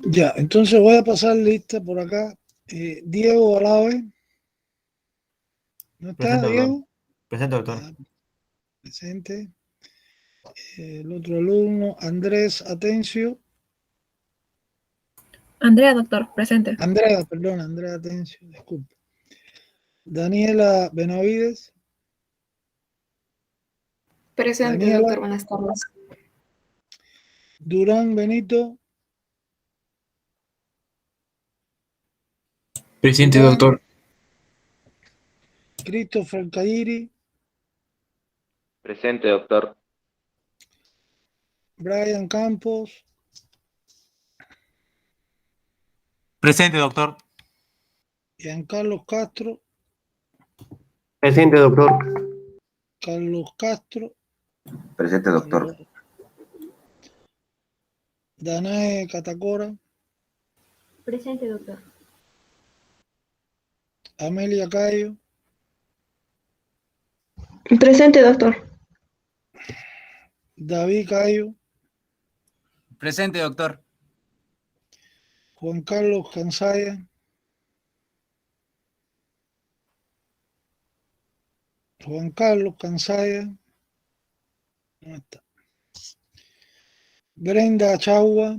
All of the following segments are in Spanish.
Ya, entonces voy a pasar lista por acá. Diego Alave. ¿No está, Presente, doctor. Diego? Presente, doctor. Ya, presente. El otro alumno, Andrés Atencio. Andrea, doctor, presente. Andrea, perdón, Andrea Atencio, disculpe. Daniela Benavides. Presente, Daniela. doctor, buenas tardes. Durán Benito. Presente, Durán. doctor. Christopher Cairi. Presente, doctor. Brian Campos. Presente, doctor. Giancarlos Castro. Presente, doctor. Carlos Castro. Presente, doctor. Danae Catacora. Presente, doctor. Amelia Cayo. Presente, doctor. David Cayo. Presente, doctor. Juan Carlos Cansaya. Juan Carlos Cansaya. ¿Dónde está? Brenda Chagua.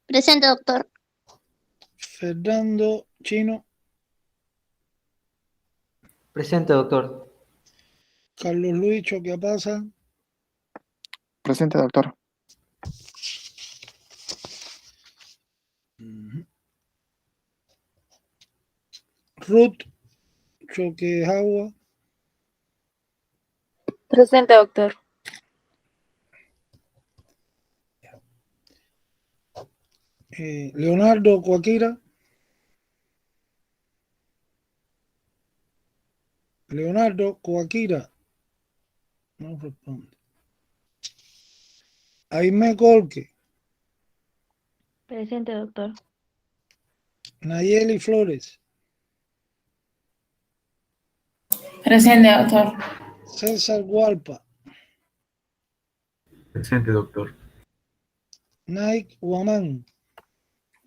Presente, doctor. Fernando Chino. Presente, doctor. Carlos Luis Choqueapasa. Presente, doctor. Ruth Choquejagua. Presente, doctor. Leonardo Coaquira. Leonardo Coaquira. No responde. Aimé Colque. Presente, doctor. Nayeli Flores. Presente, doctor. César Gualpa. Presente, doctor. Nike Huamán.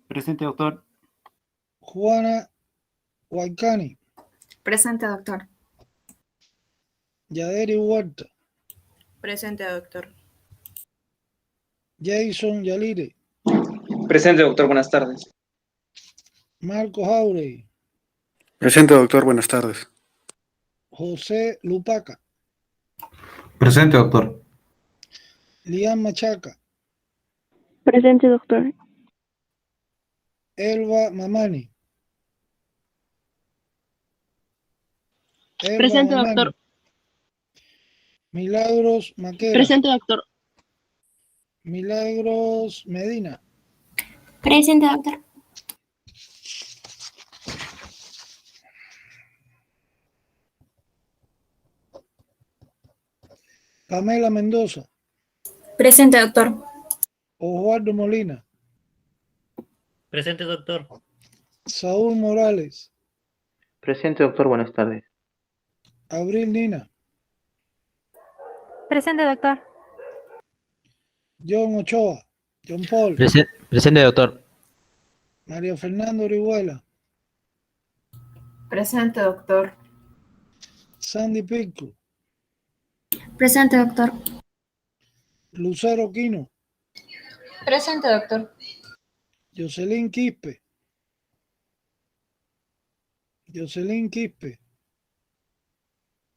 Presente, doctor. Juana Huaycani. Presente, doctor. Yaderi Huerta. Presente, doctor. Jason Yalire. Presente, doctor. Buenas tardes. Marco Jauregui. Presente, doctor. Buenas tardes. José Lupaca. Presente, doctor. Lian Machaca. Presente, doctor. Elba Mamani. Elba Presente, Mamani. doctor. Milagros Maquera. Presente, doctor. Milagros Medina. Presente, doctor. Pamela Mendoza. Presente, doctor. Osvaldo Molina. Presente, doctor. Saúl Morales. Presente, doctor. Buenas tardes. Abril Nina. Presente, doctor. John Ochoa. John Paul. Presente, doctor. María Fernanda Orihuela. Presente, doctor. Sandy Pico. Presente, doctor. Lucero Quino. Presente, doctor. Jocelyn Quispe. Jocelyn Quispe.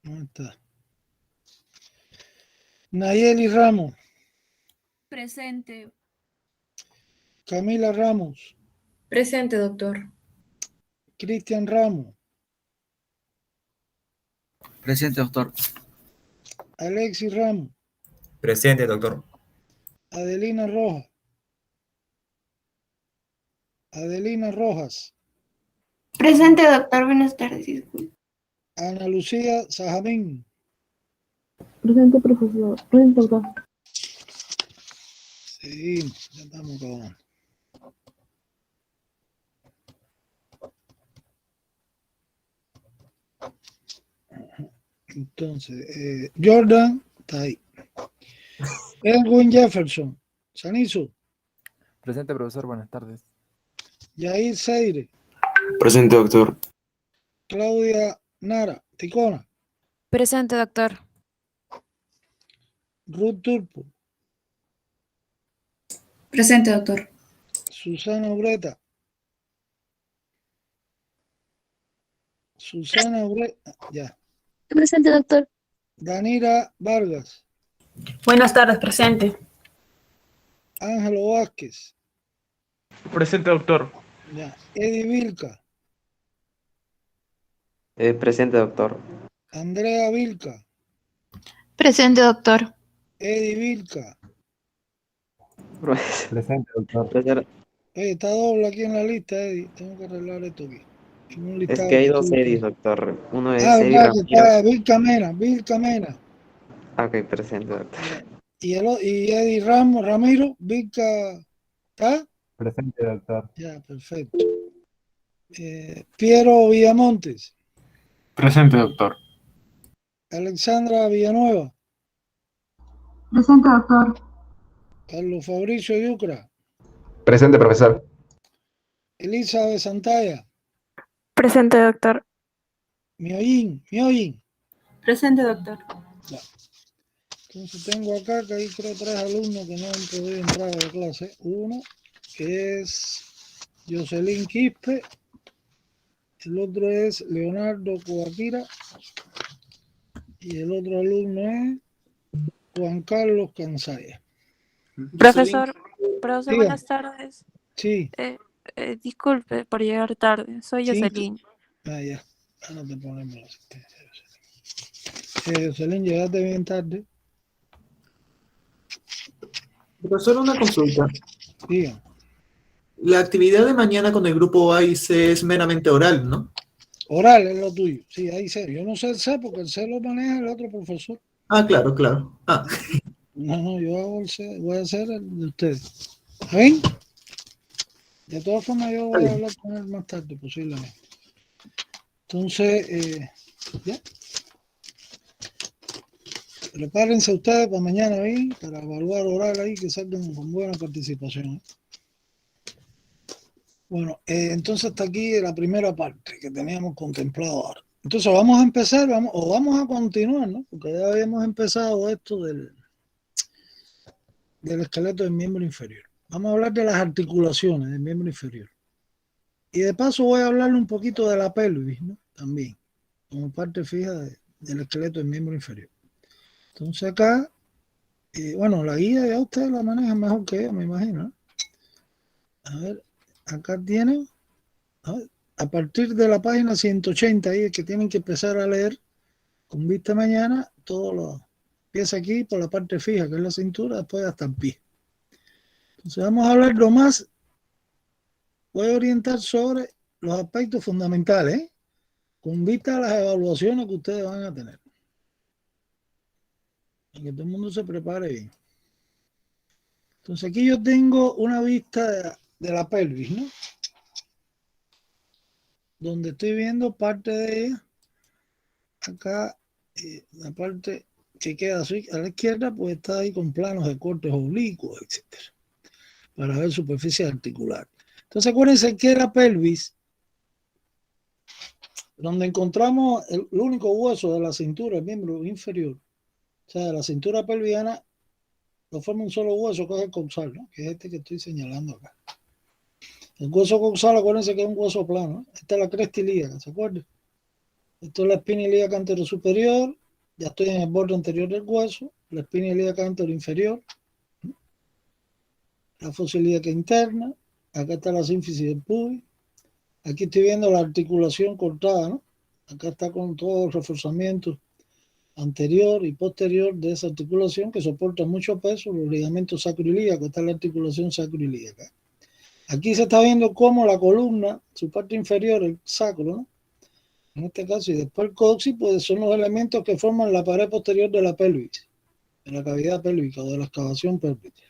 ¿Dónde está? Nayeli Ramos. Presente. Camila Ramos. Presente, doctor. Cristian Ramos. Presente, doctor. Alexis Ramos. Presente, doctor. Adelina Rojas. Adelina Rojas. Presente, doctor. Buenas tardes. Disculpe. Ana Lucía Sajamín. Presente, profesor. Presente, doctor. Seguimos, ya estamos acabando. Entonces, Jordan está ahí. Edwin Jefferson. Sanizo. Presente, profesor. Buenas tardes. Yair Seire, Presente, doctor. Claudia Nara, Ticona, Presente, doctor. Ruth Turpo, Presente, doctor. Susana Ureta, ya. Presente, doctor. Danira Vargas, Buenas tardes, presente. Ángelo Vázquez, Presente, doctor. ya. Eddie Vilca, Presente, doctor. Andrea Vilca, Presente, doctor. Eddie Vilca. Presente, doctor. Oye, está doble aquí en la lista, Eddie. Tengo que arreglar esto aquí. Tengo un Es listado que hay dos azul. Edis, doctor. Uno es Ah, Edi verdad que Ramiro. está Vilca Mena. Ok, presente, doctor. Y Eddie Ramiro, Vilca, ¿está? Presente, doctor. Ya, perfecto. Piero Villamontes, Presente, doctor. Alexandra Villanueva, Presente, doctor. Carlos Fabricio Yucra, Presente, profesor. Elizabeth Santalla, Presente, doctor. Mioyin. Presente, doctor. Ya. Entonces tengo acá que hay creo 3 alumnos que no han podido entrar a la clase. Uno que es Jocelyn Quispe, el otro es Leonardo Coaquira y el otro alumno es Juan Carlos Cansaya. Profesor, Diga. buenas tardes. Sí, Disculpe por llegar tarde. Soy Sí. Jocelyn. ya. Ahora te ponemos la asistencia. Jocelyn, llegaste bien tarde. Profesor, una consulta. Diga. La actividad de mañana con el grupo A y C es meramente oral, ¿no? Oral es lo tuyo. Sí, ahí sé. Yo no sé el C porque el C lo maneja el otro profesor. Ah, claro, claro. Ah, No, yo hago el C, voy a hacer el de ustedes. ¿Está bien? De todas formas, yo voy a hablar con él más tarde, posiblemente. Entonces, ya. Prepárense ustedes para mañana ahí, para evaluar oral ahí, que salgan con buena participación. Bueno, entonces hasta aquí la primera parte que teníamos contemplado ahora. Entonces vamos a empezar, vamos a continuar, ¿no? Porque ya habíamos empezado esto del esqueleto del miembro inferior. Vamos a hablar de las articulaciones del miembro inferior. Y de paso voy a hablarle un poquito de la pelvis, ¿no? También, como parte fija del esqueleto del miembro inferior. Entonces acá, bueno, la guía ya ustedes la manejan mejor que yo, me imagino, ¿no? A ver, acá tienen, a partir de la página 180, ahí es que tienen que empezar a leer con vista mañana, todo lo empieza aquí por la parte fija, que es la cintura, después hasta el pie. Entonces vamos a hablar lo más, voy a orientar sobre los aspectos fundamentales, con vista a las evaluaciones que ustedes van a tener. Y que todo el mundo se prepare bien. Entonces aquí yo tengo una vista de la pelvis, ¿no? Donde estoy viendo parte de ella. Acá, la parte que queda así a la izquierda, pues está ahí con planos de cortes oblicuos, etcétera, para ver superficie articular. Entonces acuérdense que la pelvis, donde encontramos el único hueso de la cintura, el miembro inferior, o sea, la cintura pelviana, lo forma un solo hueso, que es el coxal, ¿no? Que es este que estoy señalando acá. El hueso coxal, acuérdense que es un hueso plano, ¿no? Esta es la cresta ilíaca, ¿se acuerdan? Esto es la espina ilíaca anterosuperior, ya estoy en el borde anterior del hueso, la espina ilíaca anteroinferior, ¿no? La fosa ilíaca interna, acá está la sínfisis del pubis, aquí estoy viendo la articulación cortada, ¿no? Acá está con todo el reforzamiento anterior y posterior de esa articulación que soporta mucho peso, los ligamentos sacroilíacos, está la articulación sacroilíaca. Aquí se está viendo cómo la columna, su parte inferior, el sacro, ¿no? En este caso, y después el coxis, pues son los elementos que forman la pared posterior de la pelvis, de la cavidad pélvica o de la excavación pélvica.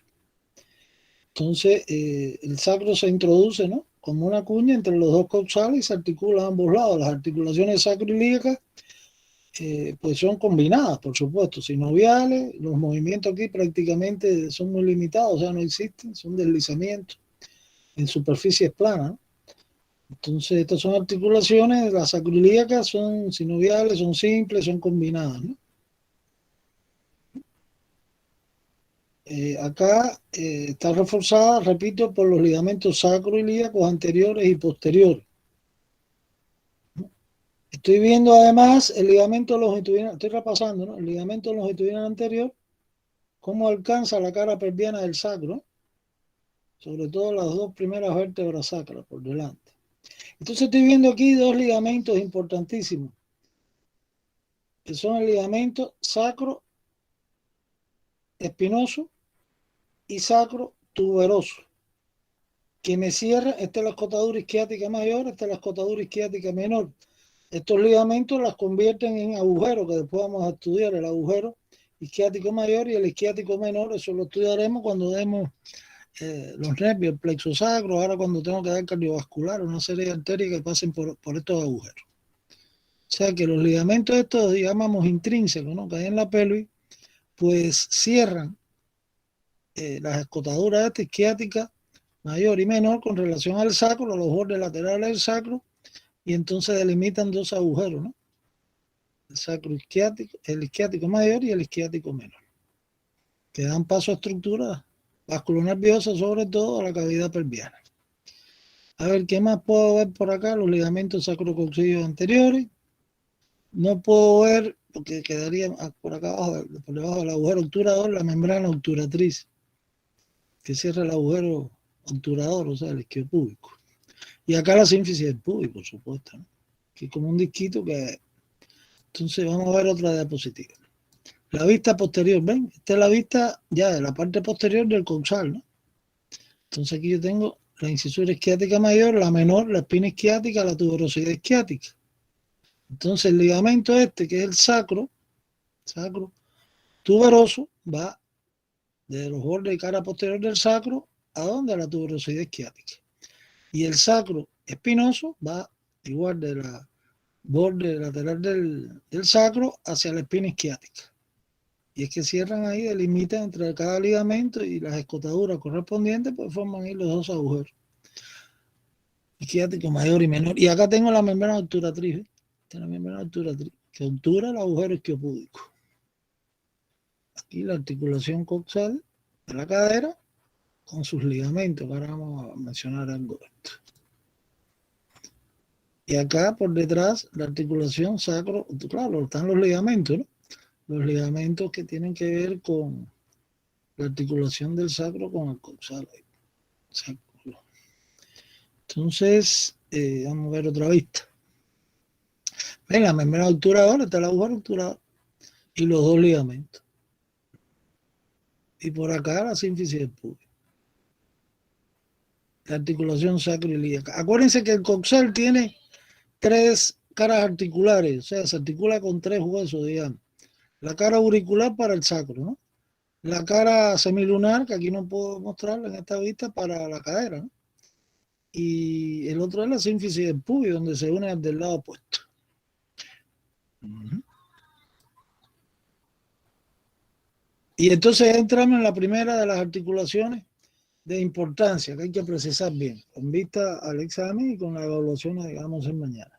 Entonces, el sacro se introduce, ¿no? Como una cuña entre los dos coxales y se articula a ambos lados. Las articulaciones sacroilíacas pues son combinadas, por supuesto, sinoviales. Los movimientos aquí prácticamente son muy limitados, o sea, no existen, son deslizamientos. en superficies planas, ¿no? Entonces, estas son articulaciones, las sacroiliacas son sinoviales, son simples, son combinadas, ¿no? Acá está reforzada, repito, por los ligamentos sacroilíacos anteriores y posteriores. Estoy viendo además el ligamento longitudinal, estoy repasando, ¿no? El ligamento longitudinal anterior, cómo alcanza la cara pelviana del sacro, sobre todo las dos primeras vértebras sacras por delante. Entonces estoy viendo aquí dos ligamentos importantísimos, que son el ligamento sacro espinoso y sacro tuberoso, que me cierra. Esta es la escotadura isquiática mayor, esta es la escotadura isquiática menor. Estos ligamentos las convierten en agujeros, que después vamos a estudiar el agujero isquiático mayor y el isquiático menor. Eso lo estudiaremos cuando demos los nervios, el plexo sacro, ahora cuando tengo que dar cardiovascular, una serie de arterias que pasen por estos agujeros. O sea que los ligamentos estos, llamamos intrínsecos, ¿no?, que hay en la pelvis, pues cierran las escotaduras isquiáticas mayor y menor con relación al sacro, a los bordes laterales del sacro, y entonces delimitan dos agujeros, ¿no? El sacro isquiático, el isquiático mayor y el isquiático menor, que dan paso a estructuras vasculonerviosas, sobre todo a la cavidad pelviana. A ver, ¿qué más puedo ver por acá? Los ligamentos sacrococcígeos anteriores. No puedo ver, porque quedaría por acá abajo, por debajo del agujero obturador, la membrana obturatriz, que cierra el agujero obturador, o sea, el isquiopúbico. Y acá la sínfisis del pubis, por supuesto, ¿no?, que es como un disquito que... Entonces vamos a ver otra diapositiva. La vista posterior, ¿ven? Esta es la vista ya de la parte posterior del coxal, ¿no? Entonces aquí yo tengo la incisura isquiática mayor, la menor, la espina isquiática, la tuberosidad isquiática. Entonces el ligamento este, que es el sacro tuberoso, va de los bordes y cara posterior del sacro a donde, a la tuberosidad isquiática. Y el sacro espinoso va igual de la borde lateral del sacro hacia la espina isquiática. Y es que cierran ahí, delimitan entre cada ligamento y las escotaduras correspondientes, pues forman ahí los dos agujeros isquiático mayor y menor. Y acá tengo la membrana obturatriz, ¿eh? Esta es la membrana obturatriz, que obtura el agujero isquiopúdico. Aquí la articulación coxal de la cadera con sus ligamentos, que ahora vamos a mencionar algo de esto. Y acá por detrás la articulación sacro, claro, están los ligamentos, ¿no? Los ligamentos que tienen que ver con la articulación del sacro con el coxal. Entonces, vamos a ver otra vista. Ven, la membrana obturadora, está el agujero obturador y los dos ligamentos. Y por acá la sínfisis del pubis. La articulación sacroiliaca. Acuérdense que el coxal tiene tres caras articulares, o sea, se articula con tres huesos, digamos. La cara auricular para el sacro, ¿no? La cara semilunar, que aquí no puedo mostrarla en esta vista, para la cadera, ¿no? Y el otro es la sínfisis del pubis, donde se une al del lado opuesto. Y entonces entramos en la primera de las articulaciones de importancia que hay que precisar bien, con vista al examen y con la evaluación que vamos a hacer mañana.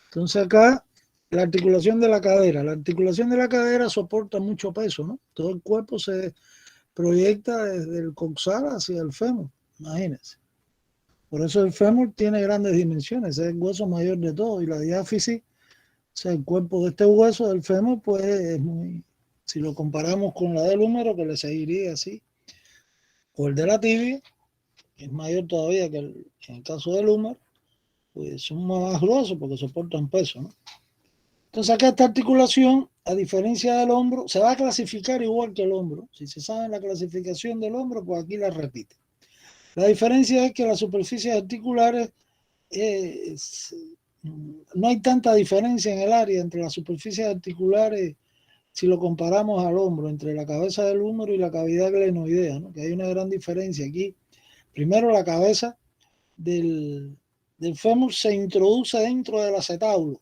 Entonces acá, la articulación de la cadera. La articulación de la cadera soporta mucho peso, ¿no? Todo el cuerpo se proyecta desde el coxal hacia el fémur, imagínense. Por eso el fémur tiene grandes dimensiones, es el hueso mayor de todo, y la diáfisis, o sea, el cuerpo de este hueso del fémur, pues es muy, si lo comparamos con la del húmero, que le seguiría así, o el de la tibia, que es mayor todavía que en el caso del húmero, pues son más gruesos porque soportan peso, ¿no? Entonces acá esta articulación, a diferencia del hombro, se va a clasificar igual que el hombro. Si se sabe la clasificación del hombro, pues aquí la repite. La diferencia es que las superficies articulares, no hay tanta diferencia en el área entre las superficies articulares si lo comparamos al hombro, entre la cabeza del húmero y la cavidad glenoidea, ¿no? Que hay una gran diferencia aquí. Primero, la cabeza del fémur se introduce dentro del acetábulo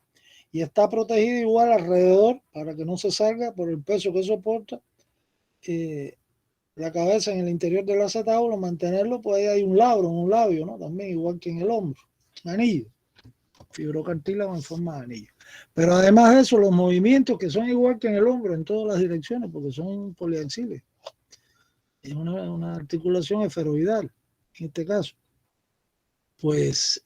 y está protegida igual alrededor para que no se salga por el peso que soporta la cabeza en el interior del acetábulo, mantenerlo, pues ahí hay un labio, ¿no? También igual que en el hombro, anillo, fibrocartílago en forma de anillo. Pero además de eso, los movimientos que son igual que en el hombro, en todas las direcciones, porque son poliaxiles. Es una articulación esferoidal, en este caso, pues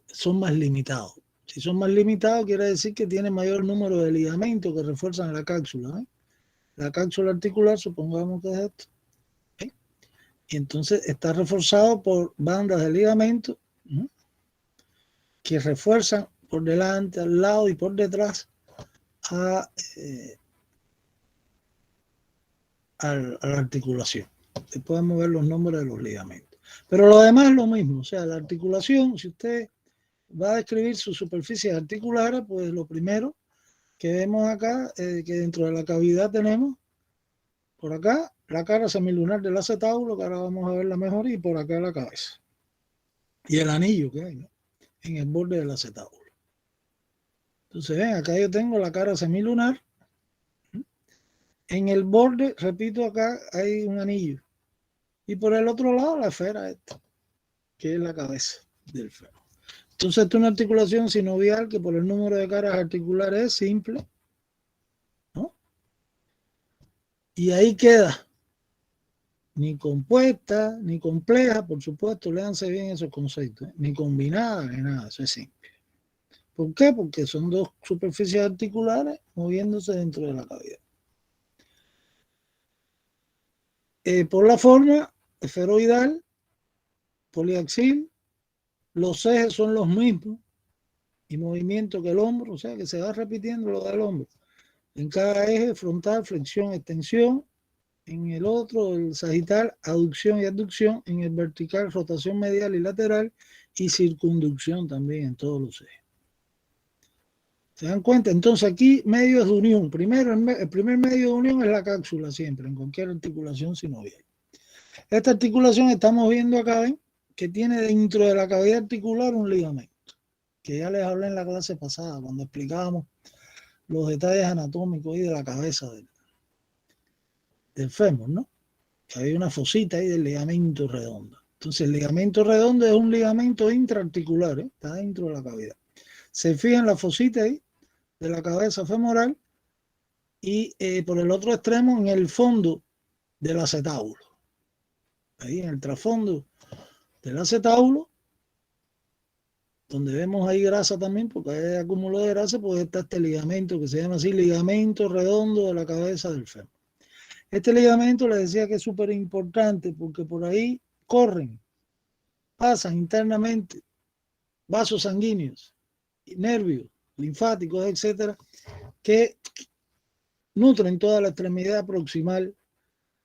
son más limitados. Si son más limitados, quiere decir que tiene mayor número de ligamentos que refuerzan la cápsula. La cápsula articular, supongamos que es esto. Y entonces está reforzado por bandas de ligamentos que refuerzan por delante, al lado y por detrás a la articulación. Se pueden mover los nombres de los ligamentos. Pero lo demás es lo mismo. O sea, la articulación, si usted va a describir sus superficies articulares, pues lo primero que vemos acá es que dentro de la cavidad tenemos por acá la cara semilunar del acetábulo, que ahora vamos a verla mejor, y por acá la cabeza. Y el anillo que hay, ¿no? En el borde del acetábulo. Entonces, ven, acá yo tengo la cara semilunar. En el borde, repito, acá hay un anillo. Y por el otro lado, la esfera esta, que es la cabeza del fémur. Entonces, esta es una articulación sinovial que por el número de caras articulares es simple, ¿no? Y ahí queda. Ni compuesta, ni compleja, por supuesto, léanse bien esos conceptos, ¿eh? Ni combinada, ni nada, eso es simple. ¿Por qué? Porque son dos superficies articulares moviéndose dentro de la cavidad. Por la forma esferoidal, poliaxil, los ejes son los mismos y movimiento que el hombro, o sea que se va repitiendo lo del hombro. En cada eje frontal, flexión, extensión. En el otro, el sagital, aducción y abducción. En el vertical, rotación medial y lateral. Y circunducción también en todos los ejes. ¿Se dan cuenta? Entonces aquí medios de unión. Primero, el primer medio de unión es la cápsula siempre, en cualquier articulación sinovial. Esta articulación estamos viendo acá, ¿ven? Que tiene dentro de la cavidad articular un ligamento. Que ya les hablé en la clase pasada, cuando explicábamos los detalles anatómicos y de la cabeza del fémur, ¿no? Que hay una fosita ahí del ligamento redondo. Entonces el ligamento redondo es un ligamento intraarticular, ¿eh? Está dentro de la cavidad. Se fija en la fosita ahí de la cabeza femoral y por el otro extremo en el fondo del acetábulo. Ahí en el trasfondo del acetábulo, donde vemos ahí grasa también, porque hay acúmulo de grasa, pues está este ligamento que se llama así, ligamento redondo de la cabeza del fémur. Este ligamento les decía que es súper importante porque por ahí pasan internamente vasos sanguíneos, nervios, linfáticos, etcétera, que nutren toda la extremidad proximal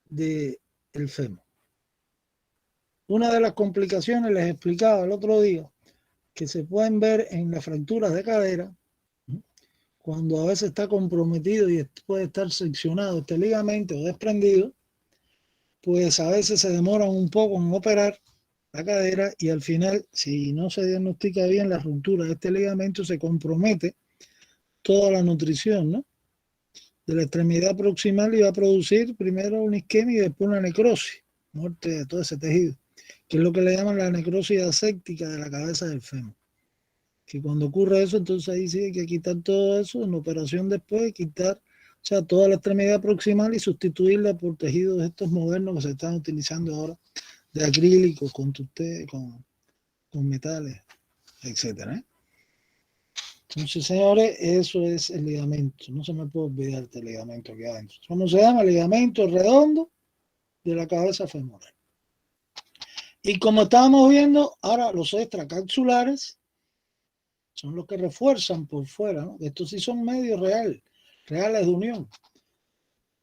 del fémur. Una de las complicaciones, les explicaba el otro día, que se pueden ver en las fracturas de cadera, cuando a veces está comprometido y puede estar seccionado este ligamento o desprendido, pues a veces se demoran un poco en operar la cadera y al final, si no se diagnostica bien la ruptura de este ligamento, se compromete toda la nutrición, ¿no? De la extremidad proximal y va a producir primero una isquemia y después una necrosis, muerte de todo ese tejido, que es lo que le llaman la necrosis aséptica de la cabeza del fémur. Que cuando ocurre eso, entonces ahí sí hay que quitar todo eso, en la operación después, quitar, o sea, toda la extremidad proximal y sustituirla por tejidos estos modernos que se están utilizando ahora, de acrílicos, con metales, etcétera. Entonces, señores, eso es el ligamento. No se me puede olvidar este ligamento aquí adentro. ¿Cómo se llama? Ligamento redondo de la cabeza femoral. Y como estábamos viendo, ahora los extracapsulares son los que refuerzan por fuera, ¿no? Estos sí son medios reales de unión.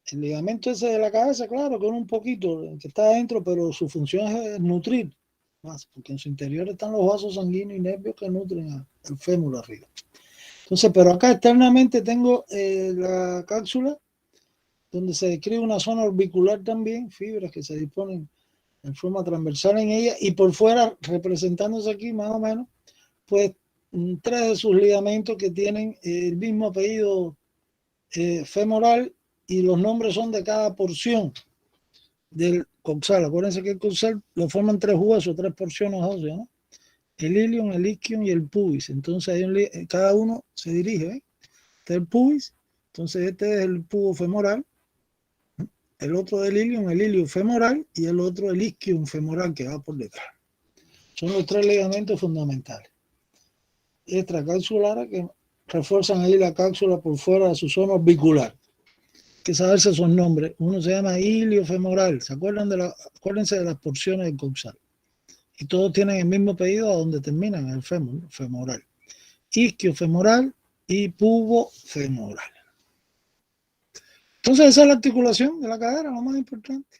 El ligamento ese de la cabeza, claro, que es un poquito, que está adentro, pero su función es nutrir más, porque en su interior están los vasos sanguíneos y nervios que nutren al fémur arriba. Entonces, pero acá externamente tengo la cápsula, donde se describe una zona orbicular también, fibras que se disponen en forma transversal en ella, y por fuera, representándose aquí más o menos, pues 3 de sus ligamentos que tienen el mismo apellido femoral y los nombres son de cada porción del coxal. Acuérdense que el coxal lo forman 3 huesos, 3 porciones óseas, ¿no? El ilion, el isquion y el pubis. Entonces cada uno se dirige, ¿eh? Este es el pubis, entonces este es el pubo femoral, el otro del ilion, el ilio femoral, y el otro el isquion femoral que va por detrás. Son los 3 ligamentos fundamentales. Extracapsulares que refuerzan ahí la cápsula por fuera de su zona orbicular. Hay que saberse esos nombres. Uno se llama ilio femoral. Acuérdense de las porciones del coxal. Y todos tienen el mismo apellido a donde terminan el fémur, ¿no? Femoral. Isquio femoral y pubo femoral. Entonces esa es la articulación de la cadera, lo más importante.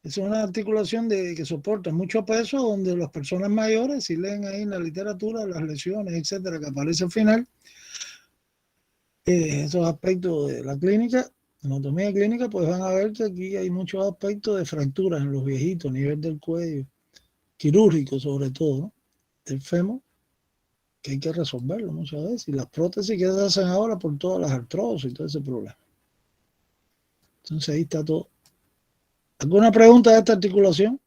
Es una articulación que soporta mucho peso, donde las personas mayores, si leen ahí en la literatura, las lesiones, etcétera, que aparece al final, esos aspectos de la clínica, anatomía clínica, pues van a ver que aquí hay muchos aspectos de fracturas en los viejitos, a nivel del cuello, quirúrgico sobre todo, ¿no? Del fémur, que hay que resolverlo muchas veces, y las prótesis que se hacen ahora por todas las artrosis y todo ese problema. Entonces ahí está todo. ¿Alguna pregunta de esta articulación?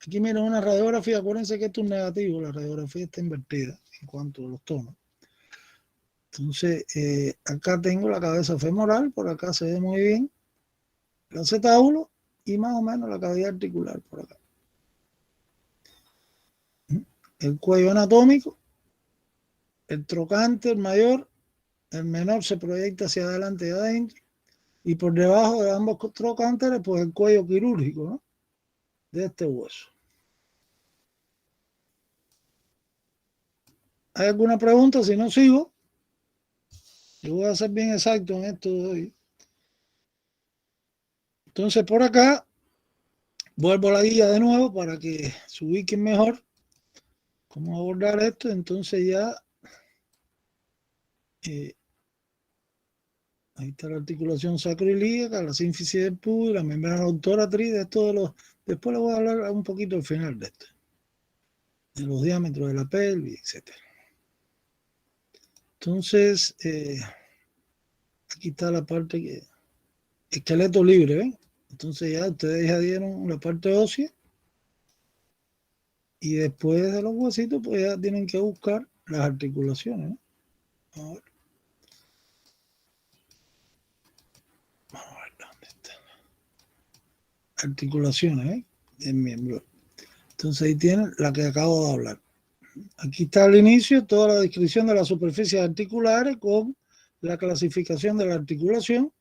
Aquí miren una radiografía, acuérdense que esto es negativo, la radiografía está invertida en cuanto a los tonos. Entonces, acá tengo la cabeza femoral, por acá se ve muy bien el acetábulo y más o menos la cavidad articular por acá. El cuello anatómico, el trocánter mayor, el menor se proyecta hacia adelante y adentro, y por debajo de ambos trocánteres, pues el cuello quirúrgico, ¿no? De este hueso. ¿Hay alguna pregunta? Si no, sigo. Yo voy a ser bien exacto en esto de hoy. Entonces, por acá, vuelvo a la guía de nuevo para que se ubiquen mejor cómo abordar esto. Entonces ya ahí está la articulación sacroilíaca, la sínfisis del pubo y la membrana obturatriz. Después les voy a hablar un poquito al final de esto, de los diámetros de la pelvis, etc. Entonces, aquí está la parte que esqueleto libre, ¿ven? Entonces ya ustedes ya dieron la parte ósea y después de los huesitos pues ya tienen que buscar las articulaciones, ¿no? A ver. Vamos a ver dónde está. Articulaciones, ¿eh? Del miembro. Entonces ahí tienen la que acabo de hablar. Aquí está al inicio toda la descripción de las superficies articulares con la clasificación de la articulación,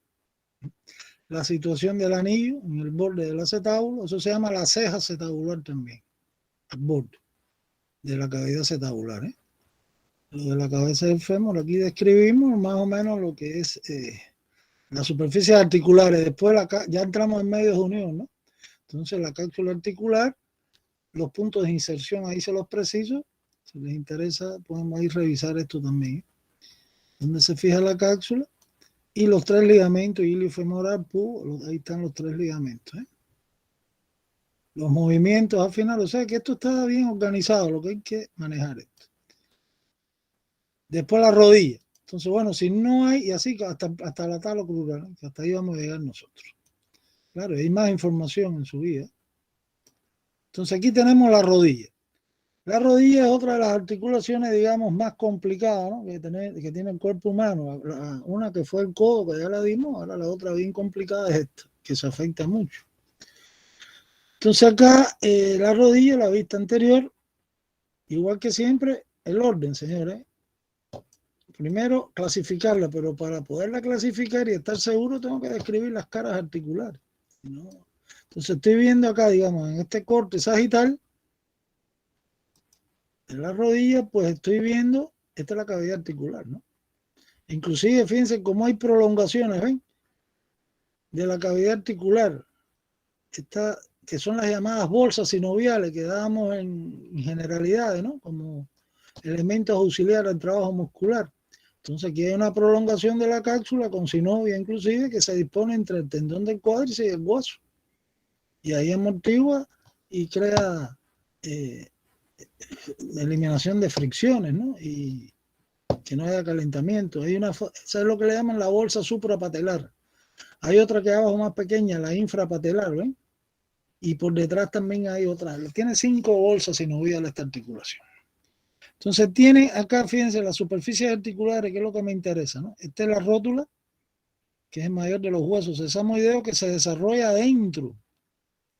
la situación del anillo en el borde del acetábulo, eso se llama la ceja acetabular también, al borde de la cavidad acetabular, ¿eh? Lo de la cabeza del fémur, aquí describimos más o menos lo que es las superficies articulares. Después ya entramos en medios de unión, ¿no? Entonces la cápsula articular, los puntos de inserción ahí se los preciso. Si les interesa, podemos ir a revisar esto también, ¿eh? Donde se fija la cápsula y los 3 ligamentos, ilio femoral, pubo, ahí están los 3 ligamentos, ¿eh? Los movimientos al final, o sea que esto está bien organizado, lo que hay que manejar esto. Después la rodilla. Entonces, bueno, si no hay, y así hasta la talocrural, ¿eh? Que hasta ahí vamos a llegar nosotros. Claro, hay más información en su vida. Entonces aquí tenemos la rodilla. La rodilla es otra de las articulaciones, digamos, más complicadas, ¿no? que tiene el cuerpo humano. Una que fue el codo, que ya la dimos, ahora la otra bien complicada es esta, que se afecta mucho. Entonces acá la rodilla, la vista anterior, igual que siempre, el orden, señores. Primero, clasificarla, pero para poderla clasificar y estar seguro tengo que describir las caras articulares, ¿no? Entonces estoy viendo acá, digamos, en este corte sagital, en la rodilla, pues estoy viendo, esta es la cavidad articular, ¿no? Inclusive, fíjense cómo hay prolongaciones, ¿ven? De la cavidad articular, que son las llamadas bolsas sinoviales que damos en generalidades, ¿no? Como elementos auxiliares al trabajo muscular. Entonces aquí hay una prolongación de la cápsula con sinovia inclusive que se dispone entre el tendón del cuádriceps y el hueso. Y ahí amortigua y crea eliminación de fricciones, ¿no? Y que no haya calentamiento. Eso es lo que le llaman la bolsa suprapatelar. Hay otra que abajo más pequeña, la infrapatelar, ¿ven? y por detrás también hay otra. Tiene 5 bolsas sinoviales esta articulación. Entonces tiene acá, fíjense, las superficies articulares, que es lo que me interesa, ¿no? Esta es la rótula, que es el mayor de los huesos sesamoideo, que se desarrolla dentro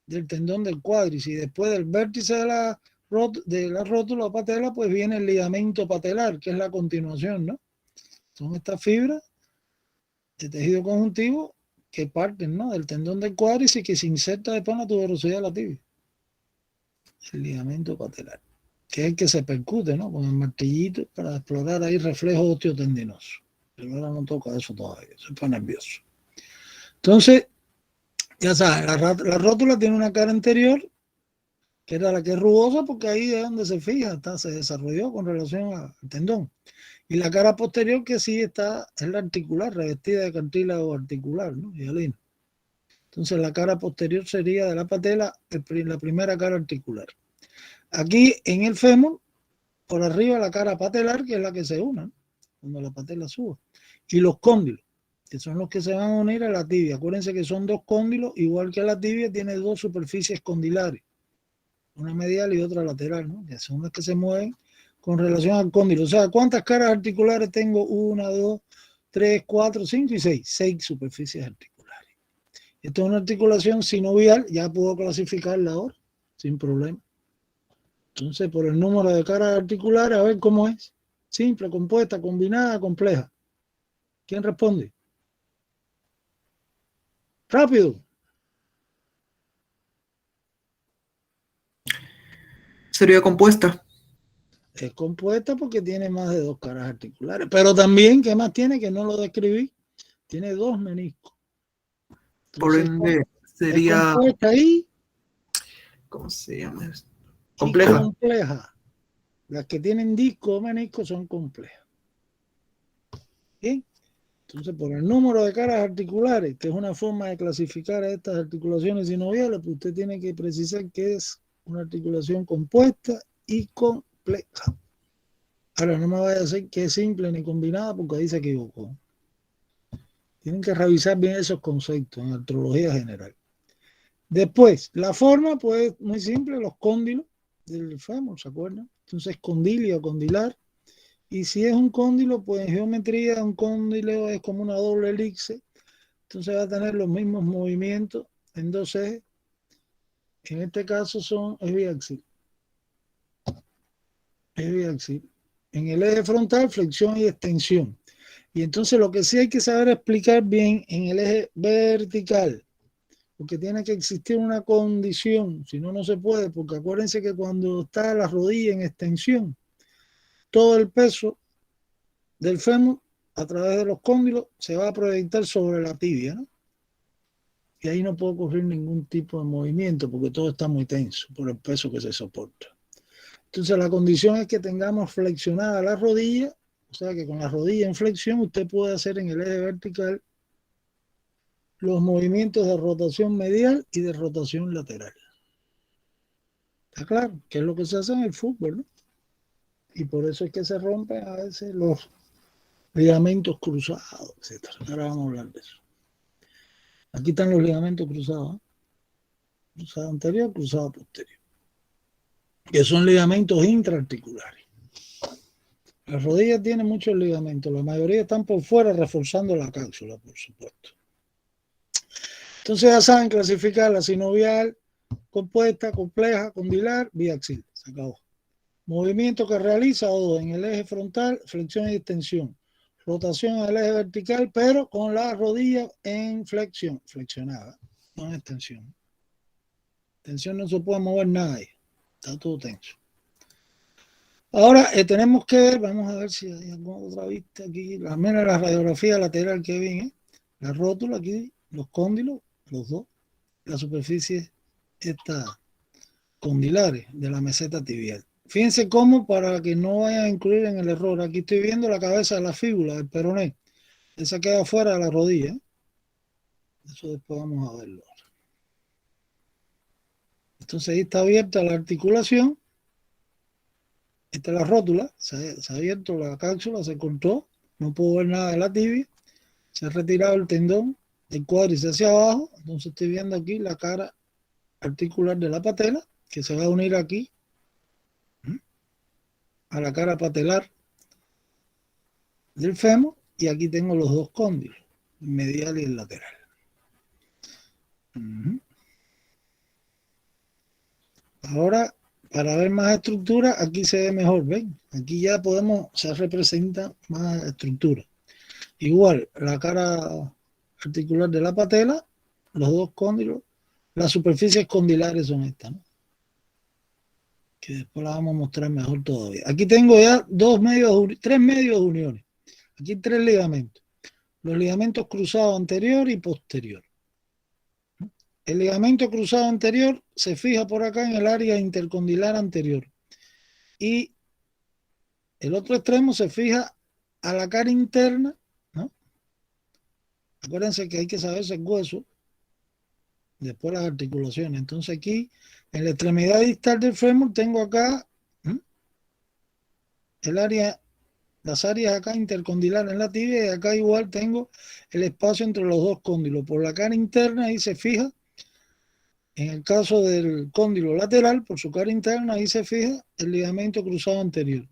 del tendón del cuádriceps, y después del vértice de la rótula o patela, pues viene el ligamento patelar, que es la continuación, ¿no? Son estas fibras de tejido conjuntivo que parten, ¿no?, del tendón del cuádriceps y que se inserta después en la tuberosidad de la tibia. El ligamento patelar, que es el que se percute, ¿no?, con el martillito para explorar ahí reflejos osteotendinosos. Pero ahora no toca eso todavía, se pone nervioso. Entonces, ya saben, la rótula tiene una cara anterior, que era la que es rugosa, porque ahí es donde se fija, se desarrolló con relación al tendón. Y la cara posterior, que sí está, es la articular, revestida de cartílago articular, ¿no?, hialino. Entonces la cara posterior sería de la patela, la primera cara articular. Aquí en el fémur, por arriba la cara patelar, que es la que se une, ¿no?, cuando la patela suba. Y los cóndilos, que son los que se van a unir a la tibia. Acuérdense que son 2 cóndilos, igual que la tibia tiene 2 superficies condilares, una medial y otra lateral, ¿no?, que son las que se mueven con relación al cóndilo. O sea, ¿cuántas caras articulares tengo? 1, 2, 3, 4, 5 y 6. 6 superficies articulares. Esto es una articulación sinovial, ya puedo clasificarla ahora, sin problema. Entonces, por el número de caras articulares, a ver cómo es. Simple, compuesta, combinada, compleja. ¿Quién responde? Rápido. Sería compuesta. Es compuesta porque tiene más de 2 caras articulares. Pero también, ¿qué más tiene? Que no lo describí. Tiene 2 meniscos. Entonces, Por ende, sería... es compuesta y... ¿Cómo se llama esto? Compleja. Compleja. Las que tienen disco o menisco son complejas. ¿Bien? Entonces, por el número de caras articulares, que es una forma de clasificar a estas articulaciones sinoviales, pues usted tiene que precisar que es una articulación compuesta y compleja. Ahora, no me vaya a decir que es simple ni combinada, porque ahí se equivocó. Tienen que revisar bien esos conceptos en artrología general. Después, la forma, pues, muy simple, los cóndilos del fémur, ¿se acuerdan? Entonces, condilio, condilar. Y si es un cóndilo, pues en geometría un cóndilo es como una doble elipse. Entonces va a tener los mismos movimientos en 2 ejes. En este caso es biaxial. Es biaxial. En el eje frontal, flexión y extensión. Y entonces lo que sí hay que saber explicar bien en el eje vertical, porque tiene que existir una condición, si no, no se puede, porque acuérdense que cuando está la rodilla en extensión, todo el peso del fémur a través de los cóndilos se va a proyectar sobre la tibia, ¿no? Y ahí no puede ocurrir ningún tipo de movimiento porque todo está muy tenso por el peso que se soporta. Entonces la condición es que tengamos flexionada la rodilla, o sea que con la rodilla en flexión usted puede hacer en el eje vertical los movimientos de rotación medial y de rotación lateral. ¿Está claro? Que es lo que se hace en el fútbol, ¿no? Y por eso es que se rompen a veces los ligamentos cruzados, etc. Ahora vamos a hablar de eso. Aquí están los ligamentos cruzados, ¿eh? Cruzado anterior, cruzado posterior, que son ligamentos intraarticulares. La rodilla tiene muchos ligamentos, la mayoría están por fuera reforzando la cápsula, por supuesto. Entonces ya saben clasificar la sinovial, compuesta, compleja, condilar, biaxial. Se acabó. Movimiento que realiza O en el eje frontal, flexión y extensión. Rotación en el eje vertical, pero con la rodilla en flexión, flexionada, no en extensión. Tensión no se puede mover nada ahí, está todo tenso. Ahora tenemos que ver, vamos a ver si hay alguna otra vista aquí. Mira la radiografía lateral que viene, la rótula aquí, los cóndilos, los 2, la superficie esta condilares de la meseta tibial. Fíjense cómo, para que no vayan a incluir en el error, aquí estoy viendo la cabeza de la fíbula, del peroné. Esa queda fuera de la rodilla. Eso después vamos a verlo. Entonces ahí está abierta la articulación. Esta es la rótula. Se ha abierto la cápsula, se cortó. No puedo ver nada de la tibia. Se ha retirado el tendón del cuádriceps hacia abajo. Entonces estoy viendo aquí la cara articular de la patela, que se va a unir aquí a la cara patelar del fémur, y aquí tengo los dos cóndilos, el medial y el lateral. Ahora, para ver más estructura, aquí se ve mejor, ¿ven? Aquí ya se representa más estructura. Igual, la cara articular de la patela, los dos cóndilos, las superficies condilares son estas, ¿no? Que después las vamos a mostrar mejor todavía. Aquí tengo ya tres medios de uniones. Aquí 3 ligamentos. Los ligamentos cruzados anterior y posterior. El ligamento cruzado anterior se fija por acá en el área intercondilar anterior. Y el otro extremo se fija a la cara interna, ¿no? Acuérdense que hay que saberse el hueso, después las articulaciones. Entonces aquí, en la extremidad distal del fémur, tengo acá las áreas acá intercondilares en la tibia, y acá igual tengo el espacio entre los dos cóndilos. Por la cara interna ahí se fija, en el caso del cóndilo lateral, por su cara interna ahí se fija el ligamento cruzado anterior.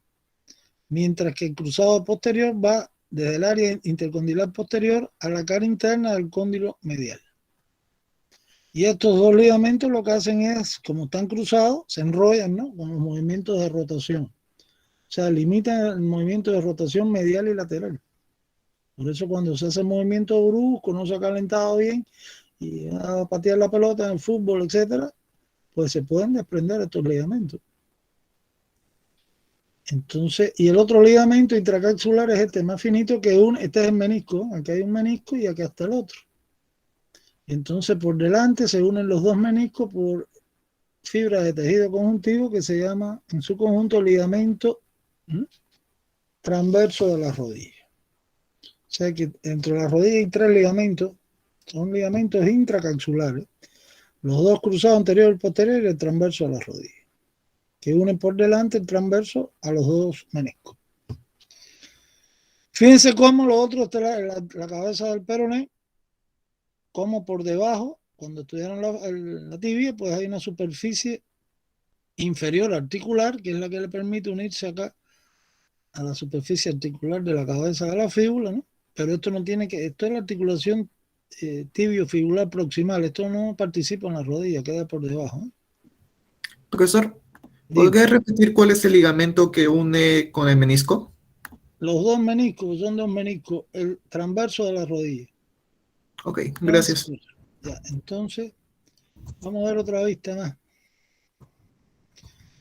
Mientras que el cruzado posterior va desde el área intercondilar posterior a la cara interna del cóndilo medial. Y estos dos ligamentos lo que hacen es, como están cruzados, se enrollan, ¿no?, con los movimientos de rotación. O sea, limitan el movimiento de rotación medial y lateral. Por eso cuando se hace el movimiento brusco, no se ha calentado bien, y va a patear la pelota en el fútbol, etcétera, pues se pueden desprender estos ligamentos. Entonces, y el otro ligamento intracapsular es este más finito que este es el menisco. Aquí hay un menisco y aquí está el otro. Entonces, por delante se unen los dos meniscos por fibra de tejido conjuntivo que se llama en su conjunto ligamento transverso de la rodilla. O sea que entre la rodilla hay 3 ligamentos, son ligamentos intracapsulares, los dos cruzados anterior y posterior y el transverso de la rodilla, que unen por delante el transverso a los dos meniscos. Fíjense cómo lo otro está la cabeza del peroné, como por debajo, cuando estudiaron la tibia, pues hay una superficie inferior articular, que es la que le permite unirse acá a la superficie articular de la cabeza de la fíbula, ¿no? Pero esto no tiene que, esto es la articulación tibio-fibular proximal, esto no participa en la rodilla, queda por debajo, ¿eh? Profesor, ¿podría repetir cuál es el ligamento que une con el menisco? Los dos meniscos, son dos meniscos, el transverso de la rodilla. Ok, gracias. Ya, entonces, vamos a ver otra vista más.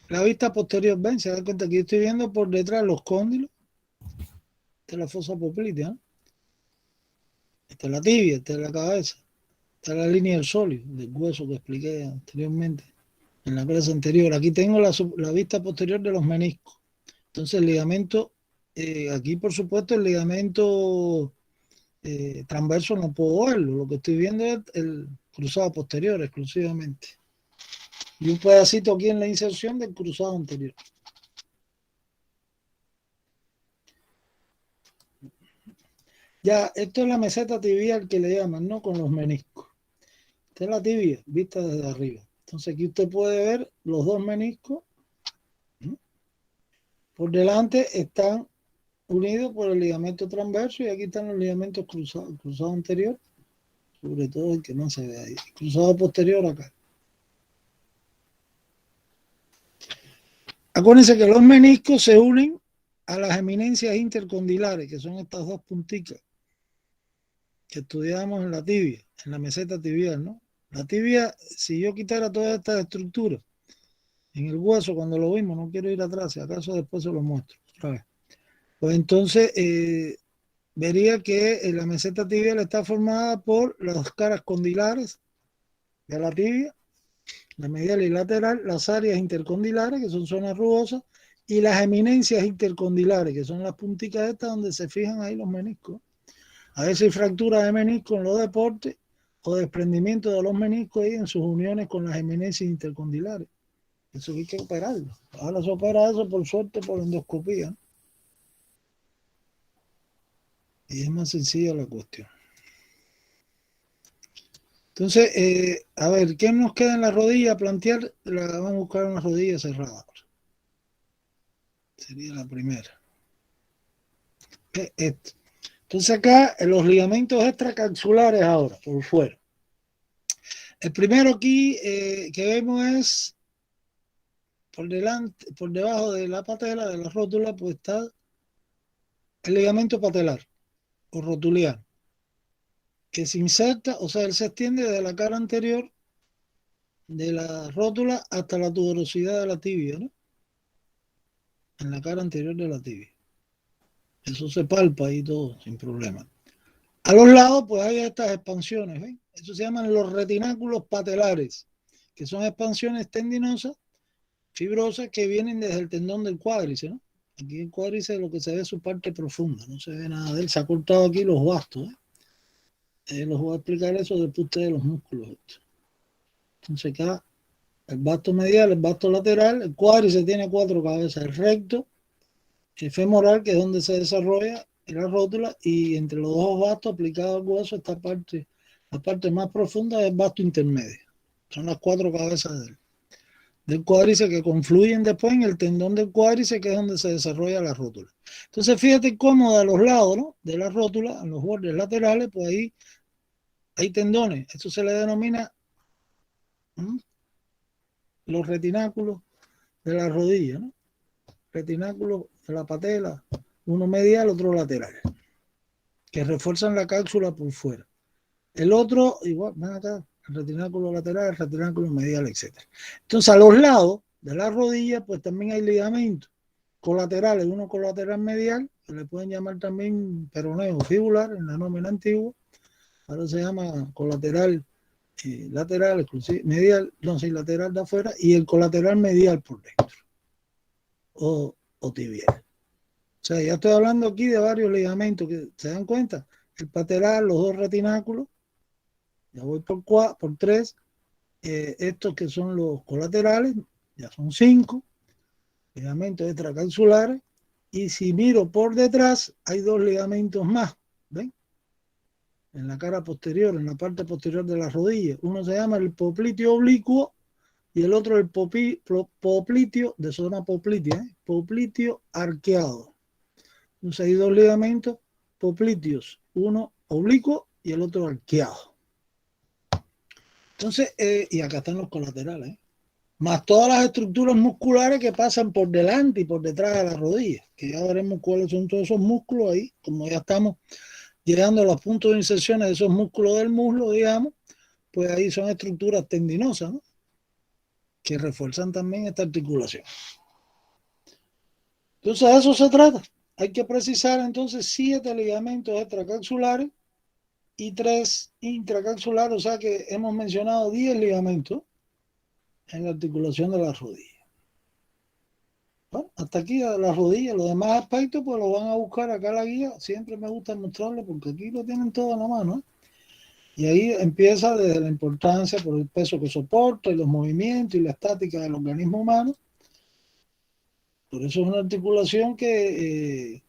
La vista posterior, ven, se da cuenta que yo estoy viendo por detrás los cóndilos. Esta es la fosa poplitea, ¿no? Esta es la tibia, esta es la cabeza. Esta es la línea del sóleo, del hueso que expliqué anteriormente en la clase anterior. Aquí tengo la vista posterior de los meniscos. Entonces el ligamento, aquí por supuesto el ligamento transverso no puedo verlo. Lo que estoy viendo es el cruzado posterior exclusivamente. Y un pedacito aquí en la inserción del cruzado anterior. Ya, esto es la meseta tibial que le llaman, ¿no? Con los meniscos. Esta es la tibia, vista desde arriba. Entonces aquí usted puede ver los dos meniscos. Por delante están unidos por el ligamento transverso y aquí están los ligamentos cruzados. El cruzado anterior, sobre todo el que no se ve ahí. El cruzado posterior acá. Acuérdense que los meniscos se unen a las eminencias intercondilares, que son estas dos punticas que estudiamos en la tibia, en la meseta tibial, ¿no? La tibia, si yo quitara todas estas estructuras en el hueso cuando lo vimos, no quiero ir atrás, si acaso después se lo muestro otra vez. Pues entonces vería que la meseta tibial está formada por las caras condilares de la tibia, la medial y lateral, las áreas intercondilares, que son zonas rugosas, y las eminencias intercondilares, que son las punticas estas donde se fijan ahí los meniscos. A veces hay fracturas de menisco en los deportes o desprendimiento de los meniscos ahí en sus uniones con las eminencias intercondilares. Eso hay que operarlo. Ahora se opera eso por suerte por endoscopía, ¿no? Y es más sencilla la cuestión. Entonces, a ver, ¿qué nos queda en la rodilla? Plantear, vamos a buscar una rodilla cerrada. Sería la primera. Esto. Entonces acá, los ligamentos extracapsulares ahora, por fuera. El primero aquí que vemos es por delante, por debajo de la patela, de la rótula, pues está el ligamento patelar o rotuliano, que se inserta, o sea, él se extiende desde la cara anterior de la rótula hasta la tuberosidad de la tibia, ¿no? En la cara anterior de la tibia. Eso se palpa ahí todo, sin problema. A los lados, pues hay estas expansiones, ¿ven? Eso se llaman los retináculos patelares, que son expansiones tendinosas, fibrosas, que vienen desde el tendón del cuádriceps, ¿no? Aquí el cuádriceps lo que se ve es su parte profunda, no se ve nada de él. Se ha cortado aquí los bastos, los voy a explicar eso después de los músculos. Entonces acá, el basto medial, el basto lateral, el cuádriceps tiene 4 cabezas, el recto, el femoral, que es donde se desarrolla la rótula, y entre los dos bastos aplicados al hueso, esta parte, la parte más profunda es el basto intermedio. Son las 4 cabezas del cuádriceps que confluyen después en el tendón del cuádriceps, que es donde se desarrolla la rótula. Entonces fíjate cómo de los lados, ¿no?, de la rótula, en los bordes laterales, pues ahí hay tendones. Esto se le denomina los retináculos de la rodilla, ¿no? Retináculos de la patela, uno medial, otro lateral, que refuerzan la cápsula por fuera. El otro, igual, ven acá, el retináculo lateral, el retináculo medial, etc. Entonces, a los lados de la rodilla, pues también hay ligamentos colaterales, uno colateral medial, que le pueden llamar también peroneo fibular en la nómina antigua, ahora se llama colateral lateral, medial, no, sí, lateral de afuera, y el colateral medial por dentro, o tibial. O sea, ya estoy hablando aquí de varios ligamentos que se dan cuenta. El patelar, los dos retináculos, ya voy por 3, estos que son los colaterales, ya son 5, ligamentos extracapsulares, y si miro por detrás, hay 2 ligamentos más, ¿ven? En la cara posterior, en la parte posterior de la rodilla. Uno se llama el popliteo oblicuo y el otro el popliteo, de zona poplitea, popliteo arqueado. Entonces hay 2 ligamentos popliteos, uno oblicuo y el otro arqueado. Entonces, y acá están los colaterales, más todas las estructuras musculares que pasan por delante y por detrás de la rodilla, que ya veremos cuáles son todos esos músculos ahí, como ya estamos llegando a los puntos de inserción de esos músculos del muslo, digamos, pues ahí son estructuras tendinosas, ¿no?, que refuerzan también esta articulación. Entonces, de eso se trata. Hay que precisar entonces 7 ligamentos extracapsulares y 3 intracapsulares, o sea que hemos mencionado 10 ligamentos en la articulación de la rodilla. Bueno, hasta aquí la rodilla. Los demás aspectos pues lo van a buscar acá en la guía. Siempre me gusta mostrarlo porque aquí lo tienen todo en la mano, ¿eh? Y ahí empieza desde la importancia por el peso que soporta y los movimientos y la estática del organismo humano. Por eso es una articulación que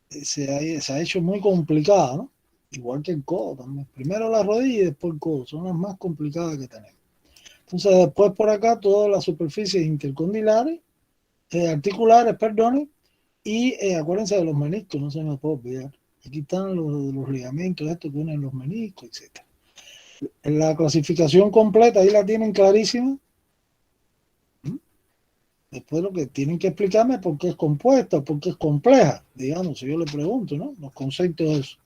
se ha hecho muy complicada, ¿no? Igual que el codo también. Primero la rodilla y después el codo. Son las más complicadas que tenemos. Entonces después por acá todas las superficies intercondilares, articulares, perdón, y acuérdense de los meniscos, no se me puede olvidar. Aquí están los ligamentos estos que unen los meniscos, etc. En la clasificación completa, ahí la tienen clarísima. Después lo que tienen que explicarme por qué es compuesta, por qué es compleja, digamos, si yo le pregunto, ¿no?, los conceptos de eso.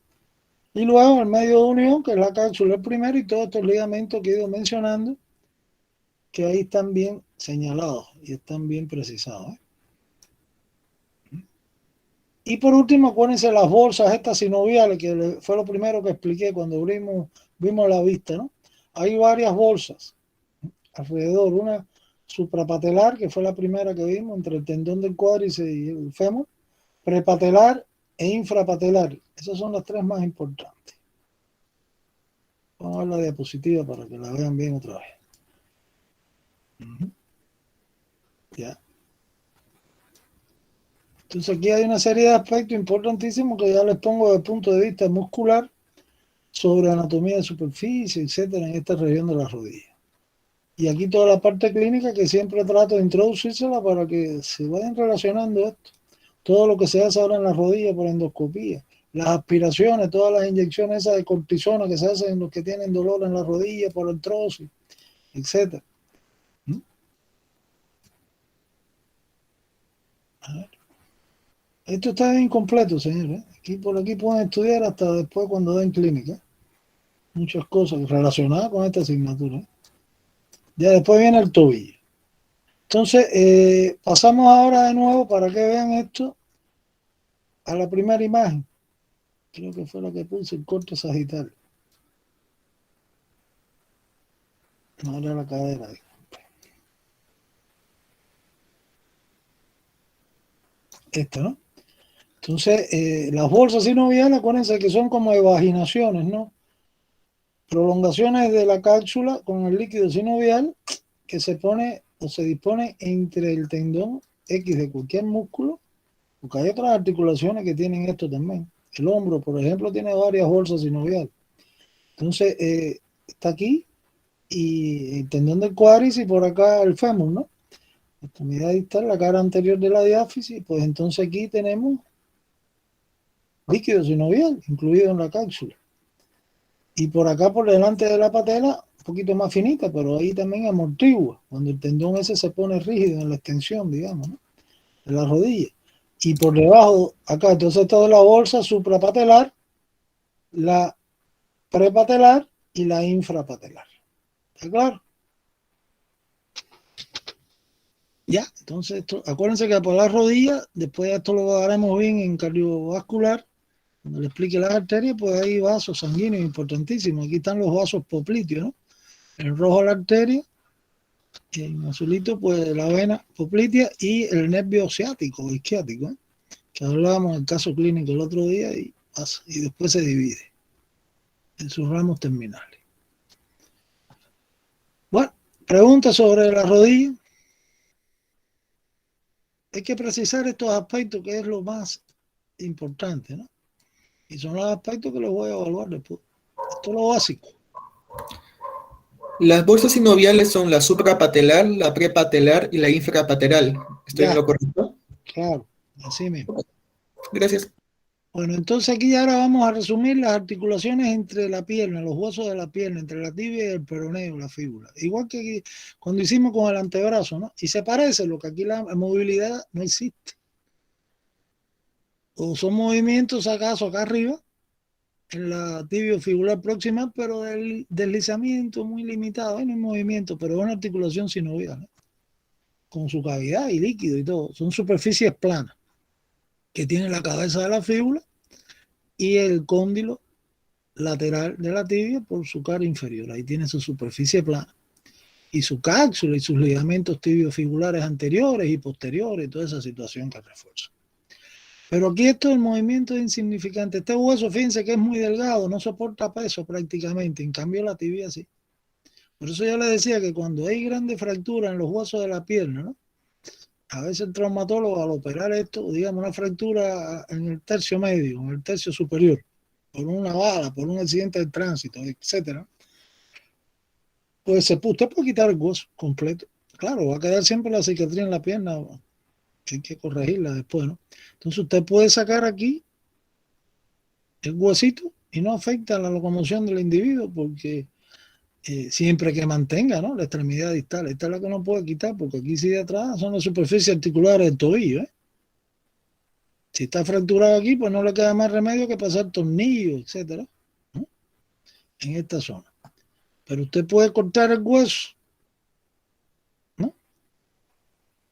Y luego el medio de unión, que es la cápsula primero, y todos estos ligamentos que he ido mencionando, que ahí están bien señalados y están bien precisados, ¿eh? Y por último, acuérdense las bolsas estas sinoviales, que fue lo primero que expliqué cuando vimos la vista, ¿no? Hay varias bolsas alrededor, una suprapatelar, que fue la primera que vimos, entre el tendón del cuádriceps y el fémur, prepatelar e infrapatelar. Esas son las 3 más importantes. Vamos a ver la diapositiva para que la vean bien otra vez. Ya. Entonces aquí hay una serie de aspectos importantísimos que ya les pongo desde el punto de vista muscular, sobre anatomía de superficie, etcétera, en esta región de la rodilla. Y aquí toda la parte clínica que siempre trato de introducírsela para que se vayan relacionando esto. Todo lo que se hace ahora en la rodilla por endoscopía, las aspiraciones, todas las inyecciones esas de cortisona que se hacen en los que tienen dolor en la rodilla por artrosis, etcétera. A ver. Esto está incompleto, señores. Por aquí pueden estudiar hasta después cuando den clínica. Muchas cosas relacionadas con esta asignatura. Ya después viene el tobillo. Entonces, pasamos ahora de nuevo para que vean esto a la primera imagen. Creo que fue la que puse, el corte sagital. No era la cadera. Esta, ¿no? Entonces, las bolsas sinoviales, acuérdense que son como evaginaciones, ¿no? Prolongaciones de la cápsula con el líquido sinovial que se pone o se dispone entre el tendón X de cualquier músculo, porque hay otras articulaciones que tienen esto también. El hombro, por ejemplo, tiene varias bolsas sinoviales. Entonces, está aquí y el tendón del cuádriceps y por acá el fémur, ¿no? La extremidad distal, la cara anterior de la diáfisis, pues entonces aquí tenemos líquido sinovial incluido en la cápsula. Y por acá, por delante de la patela, un poquito más finita, pero ahí también amortigua, cuando el tendón ese se pone rígido en la extensión, digamos, ¿no? De la rodilla. Y por debajo, acá, entonces toda la bolsa suprapatelar, la prepatelar y la infrapatelar. ¿Está claro? Ya, entonces, esto, acuérdense que por la rodilla, después esto lo haremos bien en cardiovascular, cuando le explique las arterias, pues hay vasos sanguíneos importantísimos. Aquí están los vasos popliteos, ¿no? En rojo la arteria, y en azulito, pues la vena poplitea y el nervio ciático o isquiático, ¿eh? Que hablábamos del caso clínico el otro día y pasa, y después se divide en sus ramos terminales. Bueno, preguntas sobre la rodilla. Hay que precisar estos aspectos que es lo más importante, ¿no? Y son los aspectos que los voy a evaluar después. Esto es lo básico. Las bolsas sinoviales son la suprapatelar, la prepatelar y la infrapatelar. ¿Estoy en lo correcto? Claro, así mismo. Gracias. Bueno, entonces aquí ahora vamos a resumir las articulaciones entre la pierna, los huesos de la pierna, entre la tibia y el peroneo, la fíbula. Igual que aquí, cuando hicimos con el antebrazo, ¿no? Y se parece, lo que aquí la movilidad no existe. O son movimientos acaso acá arriba, en la tibio-fibular proximal, pero del deslizamiento muy limitado. Hay un movimiento, pero es una articulación sinovial, ¿eh? Con su cavidad y líquido y todo. Son superficies planas que tiene la cabeza de la fíbula y el cóndilo lateral de la tibia por su cara inferior. Ahí tiene su superficie plana. Y su cápsula y sus ligamentos tibiofibulares anteriores y posteriores, toda esa situación que refuerza. Pero aquí esto el movimiento es insignificante. Este hueso, fíjense que es muy delgado, no soporta peso prácticamente. En cambio la tibia sí. Por eso yo les decía que cuando hay grandes fracturas en los huesos de la pierna, ¿no? A veces el traumatólogo al operar esto, digamos una fractura en el tercio medio, en el tercio superior, por una bala, por un accidente de tránsito, etcétera, pues usted puede quitar el hueso completo. Claro, va a quedar siempre la cicatriz en la pierna, que hay que corregirla después, ¿no? Entonces usted puede sacar aquí el huesito y no afecta a la locomoción del individuo porque siempre que mantenga, ¿no? La extremidad distal. Esta es la que no puede quitar porque aquí sí de atrás son las superficies articulares del tobillo, ¿eh? Si está fracturado aquí, pues no le queda más remedio que pasar tornillos, etcétera, ¿no? En esta zona. Pero usted puede cortar el hueso, ¿no?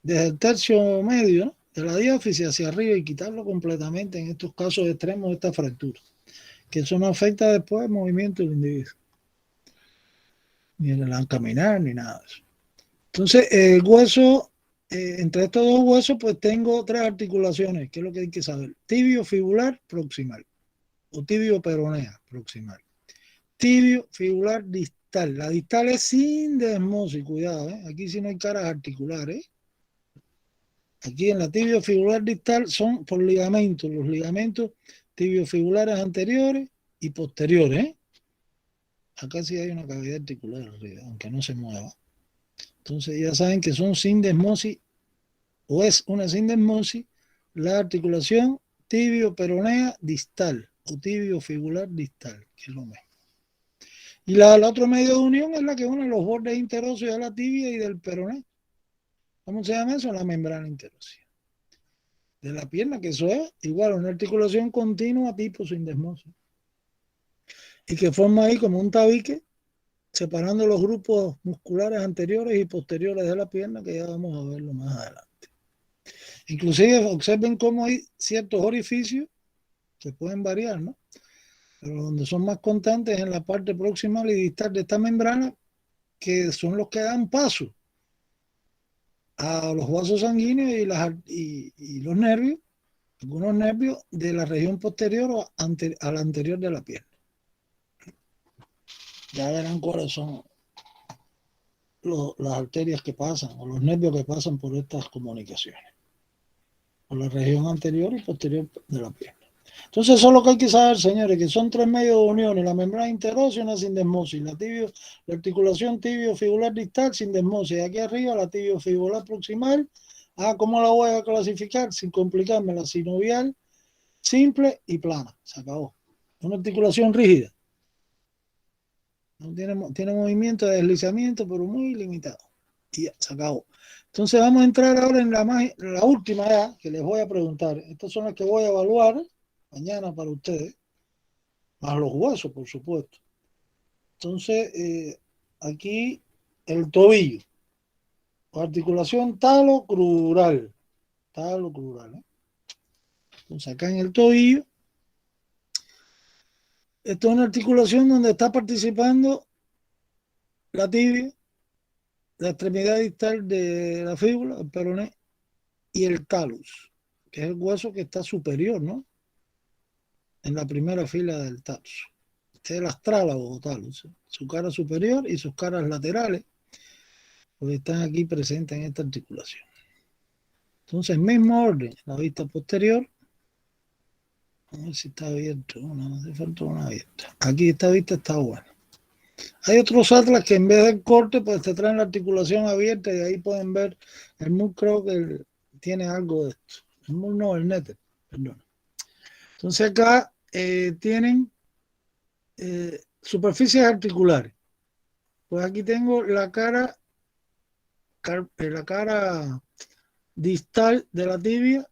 Desde el tercio medio, ¿no? De la diáfisis hacia arriba y quitarlo completamente en estos casos extremos de esta fractura. Que eso no afecta después el movimiento del individuo. Ni en el caminar, ni nada de eso. Entonces, el hueso, entre estos dos huesos, pues tengo tres articulaciones, que es lo que hay que saber. Tibio fibular proximal o tibio peronea proximal. Tibio fibular distal. La distal es sin desmosis, cuidado, ¿eh? Aquí sí no hay caras articulares, ¿eh? Aquí en la tibio fibular distal son por ligamentos, los ligamentos tibiofibulares anteriores y posteriores, ¿eh? acá sí hay una cavidad articular arriba, aunque no se mueva. Entonces ya saben que son sindesmosis, o es una sindesmosis, la articulación tibio-peronea distal, o tibio-fibular distal, que es lo mismo. Y el otro medio de unión es la que une los bordes interóseos de la tibia y del peroné. ¿Cómo se llama eso? La membrana interósea de la pierna, que eso es igual una articulación continua tipo sindesmosis. Y que forma ahí como un tabique, separando los grupos musculares anteriores y posteriores de la pierna, que ya vamos a verlo más adelante. Inclusive observen cómo hay ciertos orificios que pueden variar, ¿no? Pero donde son más constantes en la parte proximal y distal de esta membrana, que son los que dan paso a los vasos sanguíneos y los nervios, algunos nervios de la región posterior o a la anterior de la pierna. Ya verán cuáles son las arterias que pasan o los nervios que pasan por estas comunicaciones, por la región anterior y posterior de la pierna. Entonces eso es lo que hay que saber, señores, que son tres medios de unión: la membrana interósea, una sindesmosis, la articulación tibio-fibular distal, sindesmosis, aquí arriba la tibio-fibular proximal. ¿Cómo la voy a clasificar? Sin complicarme, la sinovial, simple y plana, se acabó. Una articulación rígida, no tiene movimiento de deslizamiento, pero muy limitado, y ya, se acabó. Entonces vamos a entrar ahora en la última ya, que les voy a preguntar. Estas son las que voy a evaluar mañana para ustedes, más los huesos, por supuesto. Entonces, aquí el tobillo, articulación talocrural, ¿eh? Entonces, acá en el tobillo, esto es una articulación donde está participando la tibia, la extremidad distal de la fíbula, el peroné, y el talus, que es el hueso que está superior, ¿no? En la primera fila del talus. Este es el astrálago o talus, su cara superior y sus caras laterales, porque están aquí presentes en esta articulación. Entonces, mismo orden, la vista posterior. A ver si está abierto, no hace falta una abierta. Aquí esta vista está buena. Hay otros atlas que en vez del corte, pues te traen la articulación abierta y ahí pueden ver el MUL, creo que tiene algo de esto. El MUL no, el Netter, perdón. Entonces acá tienen superficies articulares. Pues aquí tengo la cara distal de la tibia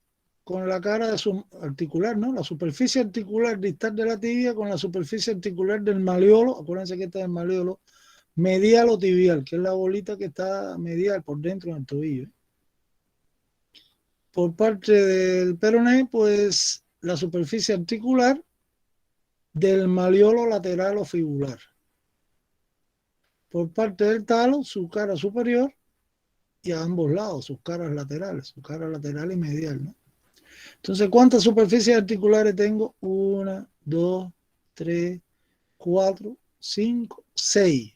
con la cara articular, ¿no? La superficie articular distal de la tibia con la superficie articular del maleolo. Acuérdense que este es el maleolo medial o tibial, que es la bolita que está medial por dentro del tobillo. Por parte del peroné, pues la superficie articular del maleolo lateral o fibular. Por parte del talo, su cara superior, y a ambos lados, sus caras laterales, su cara lateral y medial, ¿no? Entonces, ¿cuántas superficies articulares tengo? 1, 2, 3, 4, 5, 6.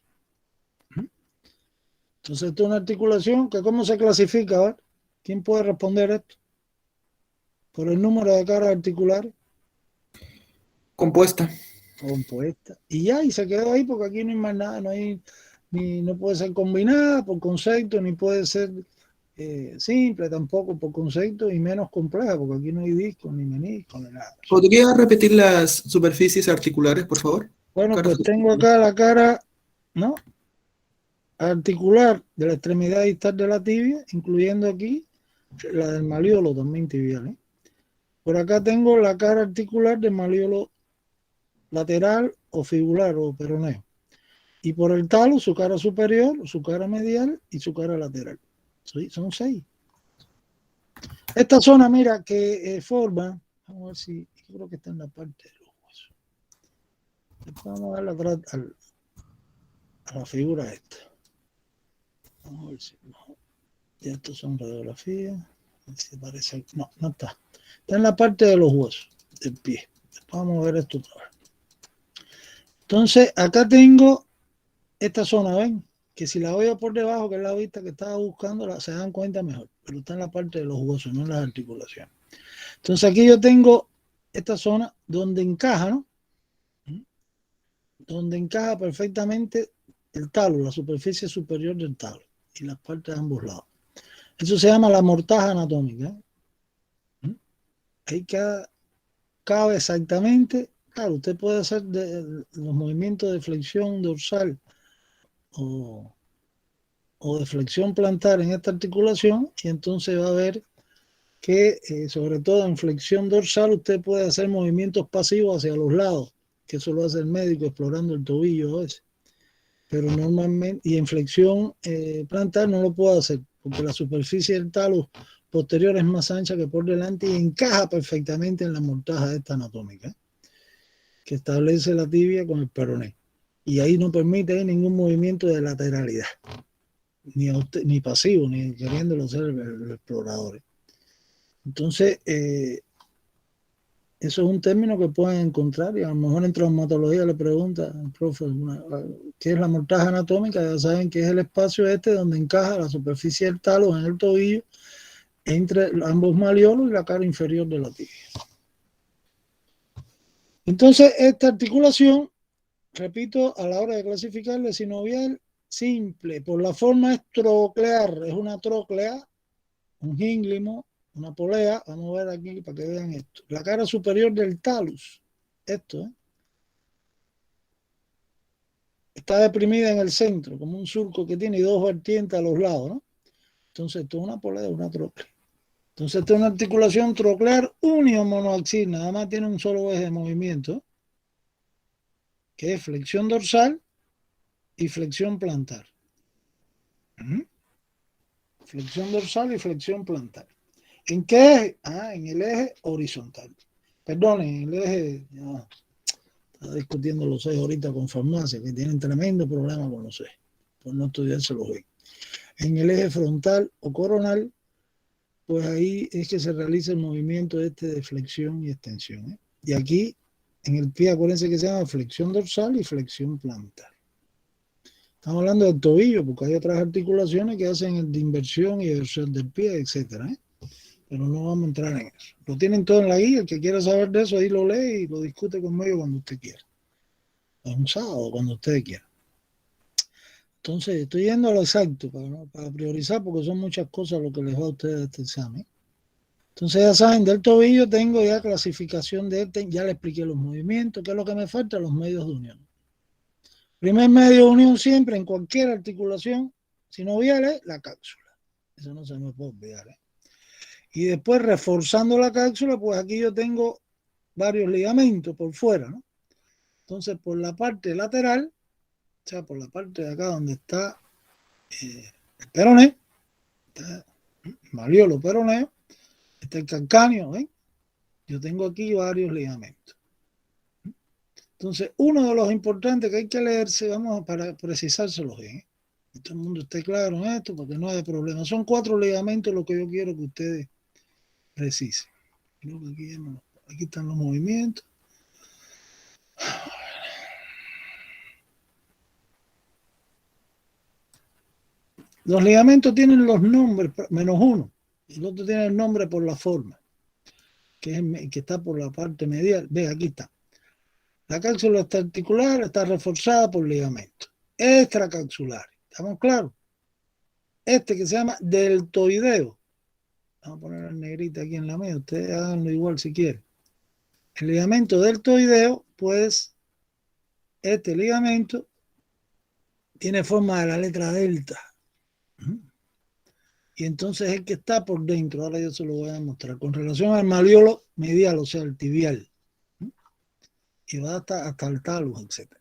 Entonces, esto es una articulación que, ¿cómo se clasifica? A ver, ¿quién puede responder esto? Por el número de caras articulares. Compuesta. Y ya, y se quedó ahí porque aquí no hay más nada, no puede ser combinada por concepto, ni puede ser simple tampoco por concepto, y menos compleja, porque aquí no hay disco, ni menisco, ni nada. ¿Podría repetir las superficies articulares, por favor? Bueno, pues tengo acá la cara, ¿no?, articular de la extremidad distal de la tibia, incluyendo aquí la del maleolo también tibial, ¿eh? Por acá tengo la cara articular del maleolo lateral o fibular o peroneo. Y por el talo, su cara superior, su cara medial y su cara lateral. Sí, son 6. Esta zona, mira, que forma, vamos a ver si, yo creo que está en la parte de los huesos. Después vamos a darle atrás a la figura esta. Vamos a ver si no. Ya estos son radiografías. A ver si parece. No, no está. Está en la parte de los huesos del pie. Después vamos a ver esto otra vez. Entonces, acá tengo esta zona, ¿ven? Que si la veo por debajo, que es la vista que estaba buscando, se dan cuenta mejor. Pero está en la parte de los huesos, no en las articulaciones. Entonces, aquí yo tengo esta zona donde encaja, ¿no?, donde encaja perfectamente el talo, la superficie superior del talo y las partes de ambos lados. Eso se llama la mortaja anatómica. Ahí cabe exactamente. Claro, usted puede hacer los movimientos de flexión dorsal o de flexión plantar en esta articulación, y entonces va a ver que sobre todo en flexión dorsal usted puede hacer movimientos pasivos hacia los lados, que eso lo hace el médico explorando el tobillo a veces. Pero normalmente, y en flexión plantar no lo puedo hacer, porque la superficie del talo posterior es más ancha que por delante y encaja perfectamente en la mortaja esta anatómica, que establece la tibia con el peroné. Y ahí no permite ningún movimiento de lateralidad, ni pasivo, ni queriéndolo ser el explorador. Entonces, eso es un término que pueden encontrar, y a lo mejor en traumatología le pregunta al profe qué es la mortaja anatómica. Ya saben que es el espacio donde encaja la superficie del talo en el tobillo entre ambos malleolos y la cara inferior de la tibia. Entonces, esta articulación, repito, a la hora de clasificarla es sinovial simple, por la forma es troclear, es una tróclea, un gínglimo, una polea. Vamos a ver aquí para que vean esto. La cara superior del talus, esto, está deprimida en el centro, como un surco que tiene dos vertientes a los lados, ¿no? Entonces, esto es una polea, una tróclea. Entonces, esta es una articulación troclear uniomonoaxil, nada más tiene un solo eje de movimiento, que es flexión dorsal y flexión plantar. Flexión dorsal y flexión plantar. ¿En qué eje? En el eje horizontal. Perdón, en el eje... Ya, estaba discutiendo los ejes ahorita con farmacia, que tienen tremendo problema con los ejes, por no estudiárselos bien. En el eje frontal o coronal, pues ahí es que se realiza el movimiento de flexión y extensión. Y aquí, en el pie, acuérdense que se llama flexión dorsal y flexión plantar. Estamos hablando del tobillo, porque hay otras articulaciones que hacen el de inversión y eversión del pie, etcétera, pero no vamos a entrar en eso. Lo tienen todo en la guía. El que quiera saber de eso, ahí lo lee y lo discute conmigo cuando usted quiera. Es un sábado, cuando usted quiera. Entonces, estoy yendo a lo exacto para priorizar, porque son muchas cosas lo que les va a ustedes a este examen. Entonces, ya saben, del tobillo tengo ya clasificación de este, ya le expliqué los movimientos. ¿Qué es lo que me falta? Los medios de unión. Primer medio de unión siempre en cualquier articulación sinovial es la cápsula. Eso no se me puede olvidar. Y después, reforzando la cápsula, pues aquí yo tengo varios ligamentos por fuera, ¿no? Entonces, por la parte lateral, o sea, por la parte de acá donde está el peroné, está el malleolo peroneo, está el calcáneo, ¿ven? Yo tengo aquí varios ligamentos. Entonces, uno de los importantes que hay que leerse, vamos para precisárselos bien, que todo el mundo esté claro en esto, porque no hay problema. Son 4 ligamentos lo que yo quiero que ustedes precisen. Creo que aquí están los movimientos. Los ligamentos tienen los nombres, menos uno. El otro tiene el nombre por la forma, que está por la parte medial. Ve, aquí está. La cápsula articular está reforzada por ligamentos extracapsulares. ¿Estamos claros? Este que se llama deltoideo. Vamos a poner el negrito aquí en la media. Ustedes háganlo igual si quieren. El ligamento deltoideo, pues, este ligamento tiene forma de la letra delta. Y entonces es el que está por dentro. Ahora yo se lo voy a mostrar. Con relación al malleolo medial, o sea, el tibial. Y va hasta el talus, etc.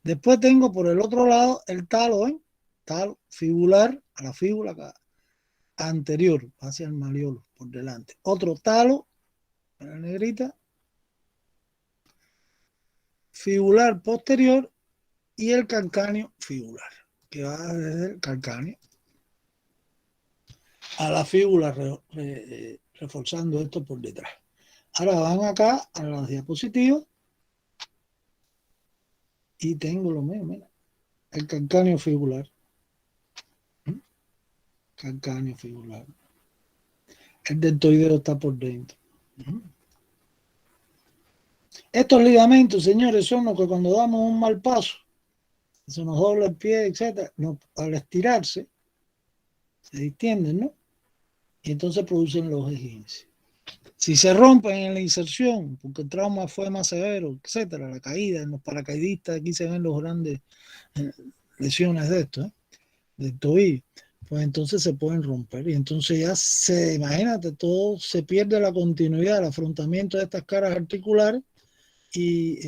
Después tengo por el otro lado el talo, talo fibular, a la fíbula acá, anterior, hacia el malleolo, por delante. Otro talo, en la negrita, fibular posterior, y el calcáneo fibular, que va desde el calcáneo a la fíbula, reforzando esto por detrás. Ahora van acá a las diapositivas y tengo lo mismo, mira, el calcáneo fibular. Calcáneo fibular. El deltoideo está por dentro. Estos ligamentos, señores, son los que cuando damos un mal paso, se nos dobla el pie, etcétera, al estirarse, se distienden, ¿no? Y entonces producen los esguinces. Si se rompen en la inserción, porque el trauma fue más severo, etcétera, la caída, en los paracaidistas, aquí se ven los grandes lesiones de esto, del tobillo, pues entonces se pueden romper. Y entonces ya imagínate, todo se pierde la continuidad, el afrontamiento de estas caras articulares y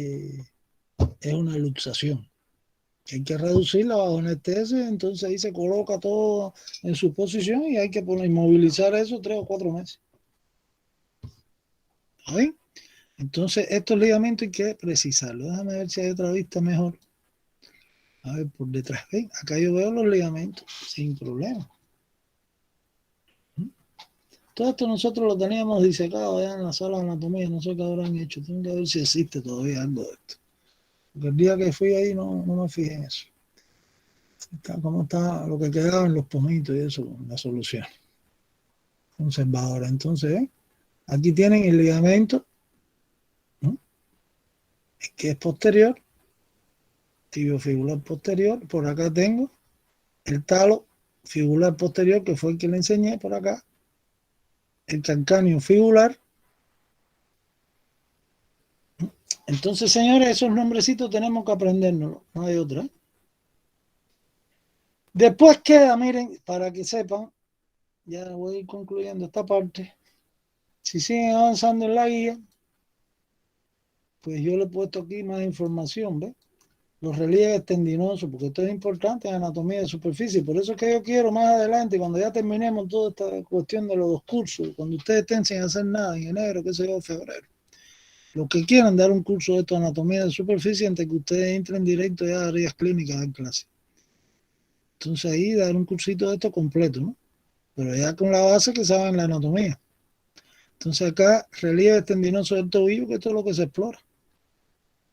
es una luxación. Hay que reducirla bajo anestesia, entonces ahí se coloca todo en su posición y hay que inmovilizar eso 3 o 4 meses. ¿Bien? Entonces, estos ligamentos hay que precisarlos. Déjame ver si hay otra vista mejor. A ver, por detrás. ¿Ven? Acá yo veo los ligamentos sin problema. Todo esto nosotros lo teníamos disecado allá en la sala de anatomía. No sé qué habrán hecho. Tengo que ver si existe todavía algo de esto. Porque el día que fui ahí no me fijé en eso. Cómo está lo que quedaba en los pomitos y eso, la solución conservadora. Entonces, ¿ven? Aquí tienen el ligamento, ¿no?, que es posterior, tibiofibular posterior. Por acá tengo el talo fibular posterior, que fue el que le enseñé por acá. El calcáneo fibular. Entonces, señores, esos nombrecitos tenemos que aprendérnoslos, no hay otra. Después queda, miren, para que sepan, ya voy a ir concluyendo esta parte. Si siguen avanzando en la guía, pues yo le he puesto aquí más información, ¿ves? Los relieves tendinosos, porque esto es importante en anatomía de superficie. Por eso es que yo quiero más adelante, cuando ya terminemos toda esta cuestión de los 2 cursos, cuando ustedes estén sin hacer nada en enero, qué sé yo, febrero, los que quieran dar un curso de esto, anatomía de superficie, antes que ustedes entren directo ya a áreas clínicas en clase. Entonces ahí dar un cursito de esto completo, ¿no? Pero ya con la base que saben la anatomía. Entonces acá, relieve tendinoso del tobillo, que esto es lo que se explora.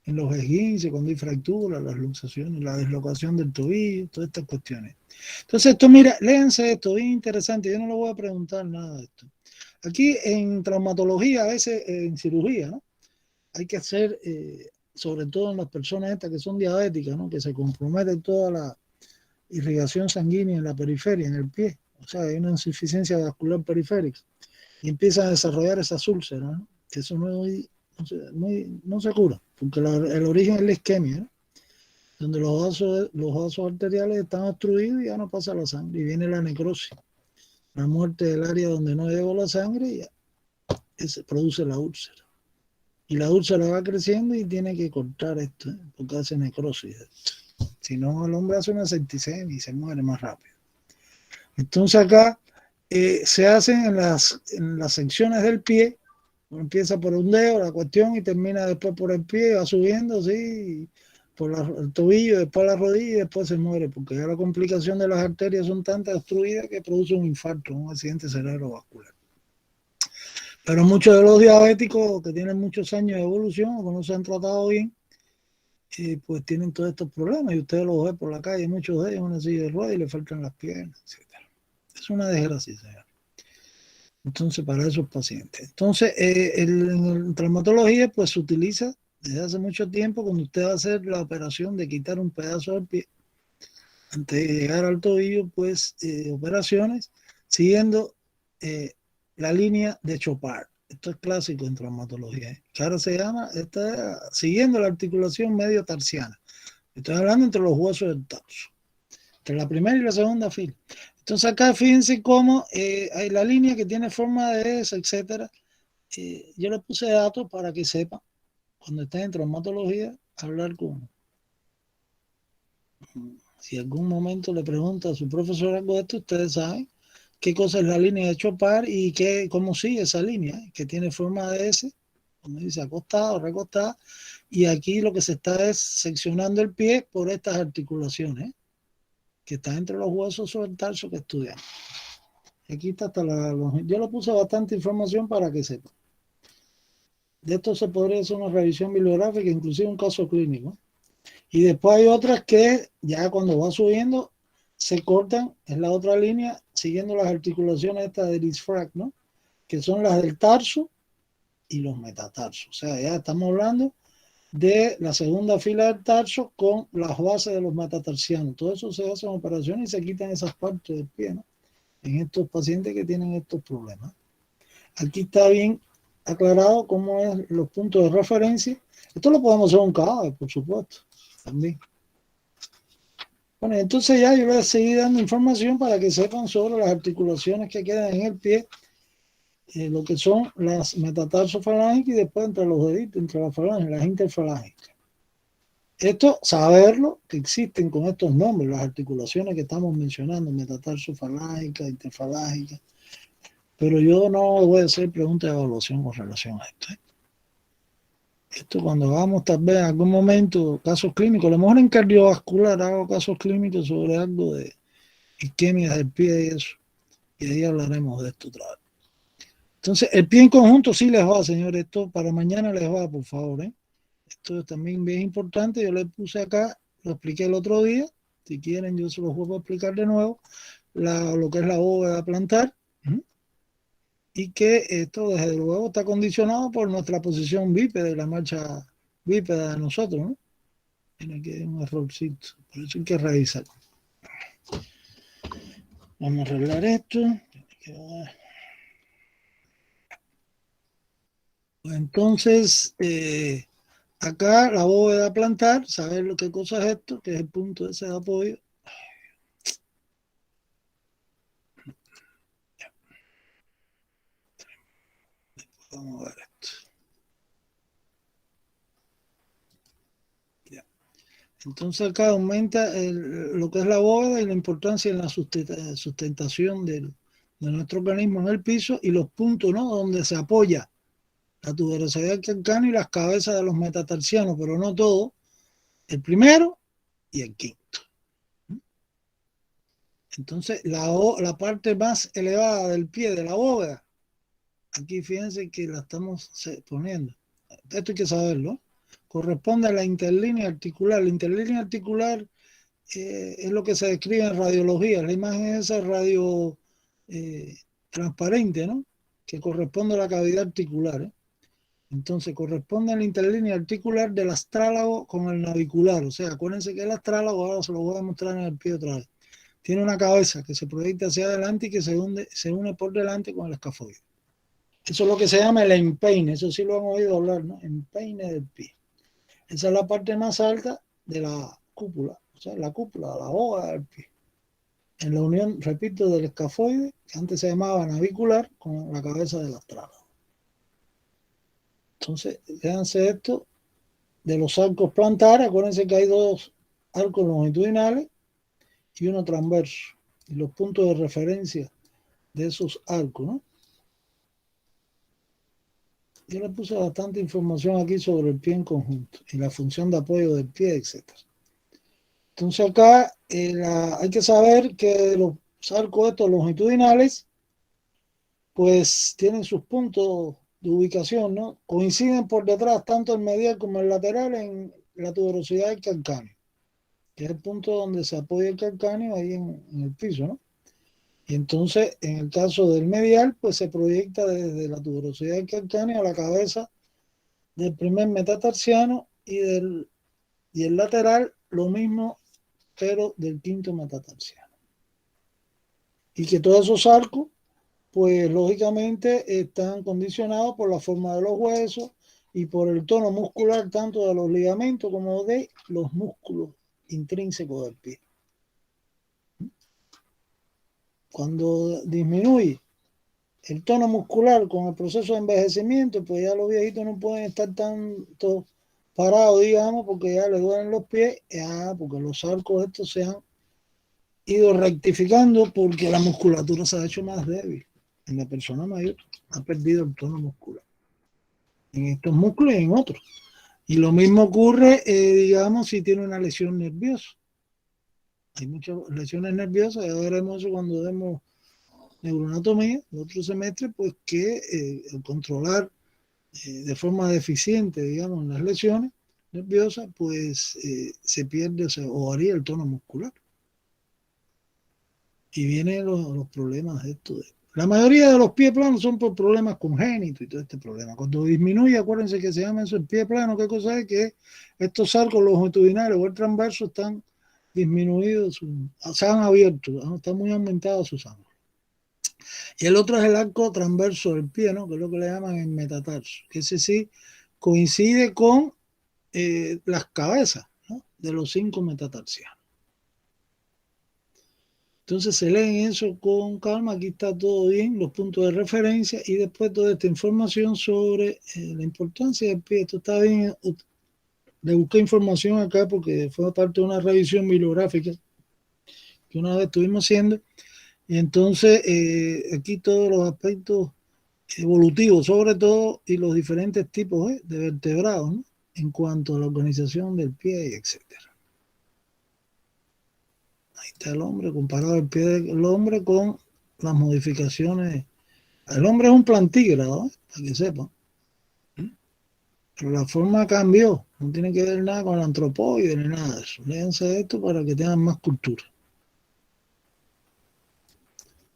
En los esguinces, cuando hay fracturas, las luxaciones, la deslocación del tobillo, todas estas cuestiones. Entonces esto, mira, léanse esto, bien interesante. Yo no le voy a preguntar nada de esto. Aquí en traumatología, a veces en cirugía, ¿no?, hay que hacer, sobre todo en las personas estas que son diabéticas, ¿no?, que se compromete toda la irrigación sanguínea en la periferia, en el pie. O sea, hay una insuficiencia vascular periférica. Y empiezan a desarrollar esas úlceras, ¿no?, que eso no se cura, porque el origen es la isquemia, ¿no?, donde los vasos arteriales están obstruidos y ya no pasa la sangre, y viene la necrosis, la muerte del área donde no llegó la sangre, y ya se produce la úlcera. Y la úlcera va creciendo y tiene que cortar esto, porque hace necrosis. Si no, el hombre hace una septicemia y se muere más rápido. Entonces acá se hacen en las secciones del pie. Uno empieza por un dedo la cuestión y termina después por el pie, va subiendo así, por el tobillo, después la rodilla y después se muere, porque ya la complicación de las arterias son tantas obstruidas que produce un infarto, un accidente cerebrovascular. Pero muchos de los diabéticos que tienen muchos años de evolución o que no se han tratado bien, pues tienen todos estos problemas, y ustedes los ven por la calle, muchos de ellos en una silla de ruedas y le faltan las piernas, etc. Es una desgracia, señor. Entonces, para esos pacientes. Entonces, en traumatología, pues se utiliza desde hace mucho tiempo cuando usted va a hacer la operación de quitar un pedazo del pie. Antes de llegar al tobillo, pues, operaciones siguiendo la línea de Chopard. Esto es clásico en traumatología, que ahora se llama, siguiendo la articulación medio tarsiana. Estoy hablando entre los huesos del tarso, entre la primera y la segunda fila. Entonces acá fíjense cómo hay la línea que tiene forma de S, etcétera. Yo le puse datos para que sepan, cuando estén en traumatología, hablar con... Si algún momento le pregunta a su profesor algo de esto, ustedes saben qué cosa es la línea de Chopard y cómo sigue esa línea, que tiene forma de S, como dice, acostada o recostada, y aquí lo que se está es seccionando el pie por estas articulaciones, que está entre los huesos sobre el tarso que estudiamos. Aquí está hasta yo le puse bastante información para que sepan. De esto se podría hacer una revisión bibliográfica, inclusive un caso clínico. Y después hay otras que ya cuando va subiendo se cortan, es la otra línea, siguiendo las articulaciones estas del isfrac, ¿no?, que son las del tarso y los metatarsos. O sea, ya estamos hablando de la segunda fila del tarso con las bases de los metatarsianos. Todo eso se hace en operaciones y se quitan esas partes del pie, ¿no? En estos pacientes que tienen estos problemas. Aquí está bien aclarado cómo es los puntos de referencia. Esto lo podemos hacer en un cadáver, por supuesto, también. Bueno, entonces ya yo voy a seguir dando información para que sepan sobre las articulaciones que quedan en el pie, lo que son las metatarsofalángicas y después entre los deditos, entre las falanges, las interfalángicas. Esto, saberlo, que existen con estos nombres, las articulaciones que estamos mencionando, metatarsofalángicas, interfalángicas, pero yo no voy a hacer preguntas de evaluación con relación a esto. Esto cuando hagamos tal vez en algún momento casos clínicos, a lo mejor en cardiovascular hago casos clínicos sobre algo de isquemia del pie y eso, y ahí hablaremos de esto otra vez. Entonces, el pie en conjunto sí les va, señores, esto para mañana les va, por favor, ¿eh? Esto es también bien importante, yo le puse acá, lo expliqué el otro día, si quieren yo se los vuelvo a explicar de nuevo, lo que es la bóveda plantar, y que esto desde luego está condicionado por nuestra posición bípede, la marcha bípeda de nosotros, ¿no? Tiene que haber un errorcito, por eso hay que revisar. Vamos a arreglar esto. Entonces, acá la bóveda plantar, saber lo que cosa es esto, que es el punto ese de apoyo. Vamos a ver esto. Ya. Entonces acá aumenta lo que es la bóveda y la importancia en la sustentación de nuestro organismo en el piso y los puntos, ¿no?, donde se apoya la tuberosidad calcánea y las cabezas de los metatarsianos, pero no todo, el primero y el quinto. Entonces la parte más elevada del pie de la bóveda, aquí fíjense que la estamos poniendo, esto hay que saberlo, corresponde a la interlínea articular. La interlínea articular es lo que se describe en radiología, la imagen esa radio transparente, ¿no?, que corresponde a la cavidad articular, ¿eh? Entonces corresponde a la interlínea articular del astrálago con el navicular. O sea, acuérdense que el astrálago, ahora se lo voy a mostrar en el pie otra vez, tiene una cabeza que se proyecta hacia adelante y que se une por delante con el escafoide. Eso es lo que se llama el empeine, eso sí lo han oído hablar, ¿no? Empeine del pie. Esa es la parte más alta de la cúpula, o sea, la cúpula, la bóveda del pie. En la unión, repito, del escafoide, que antes se llamaba navicular, con la cabeza del astrálago. Entonces, fíjense esto de los arcos plantares. Acuérdense que hay dos arcos longitudinales y uno transverso. Y los puntos de referencia de esos arcos, ¿no? Yo le puse bastante información aquí sobre el pie en conjunto y la función de apoyo del pie, etc. Entonces acá hay que saber que los arcos estos longitudinales pues tienen sus puntos de ubicación, ¿no? Coinciden por detrás tanto el medial como el lateral en la tuberosidad del calcáneo, que es el punto donde se apoya el calcáneo ahí en el piso, ¿no? Y entonces, en el caso del medial, pues se proyecta desde la tuberosidad del calcáneo a la cabeza del primer metatarsiano y el lateral lo mismo, pero del quinto metatarsiano. Y que todos esos arcos pues lógicamente están condicionados por la forma de los huesos y por el tono muscular tanto de los ligamentos como de los músculos intrínsecos del pie. Cuando disminuye el tono muscular con el proceso de envejecimiento, pues ya los viejitos no pueden estar tanto parados, digamos, porque ya les duelen los pies, porque los arcos estos se han ido rectificando porque la musculatura se ha hecho más débil. En la persona mayor ha perdido el tono muscular en estos músculos y en otros. Y lo mismo ocurre, digamos, si tiene una lesión nerviosa. Hay muchas lesiones nerviosas, ya veremos eso cuando demos neuroanatomía, el otro semestre, pues que el controlar de forma deficiente, digamos, las lesiones nerviosas, pues se pierde o varía el tono muscular. Y vienen los problemas de esto, La mayoría de los pies planos son por problemas congénitos y todo este problema. Cuando disminuye, acuérdense que se llama eso el pie plano, ¿qué cosa es? Que estos arcos longitudinales o el transverso están disminuidos, se han abierto, ¿no? Están muy aumentados sus ángulos. Y el otro es el arco transverso del pie, ¿no? Que es lo que le llaman el metatarso, que ese sí coincide con las cabezas, ¿no? De los 5 metatarsianos. Entonces se leen eso con calma, aquí está todo bien, los puntos de referencia y después toda esta información sobre la importancia del pie. Esto está bien, le busqué información acá porque fue parte de una revisión bibliográfica que una vez estuvimos haciendo. Y entonces aquí todos los aspectos evolutivos sobre todo y los diferentes tipos de vertebrados, ¿no? En cuanto a la organización del pie, etcétera. Ahí está el hombre, comparado el pie del hombre con las modificaciones. El hombre es un plantígrado, para que sepan. Pero la forma cambió, no tiene que ver nada con el antropoide ni nada de eso. Léanse esto para que tengan más cultura.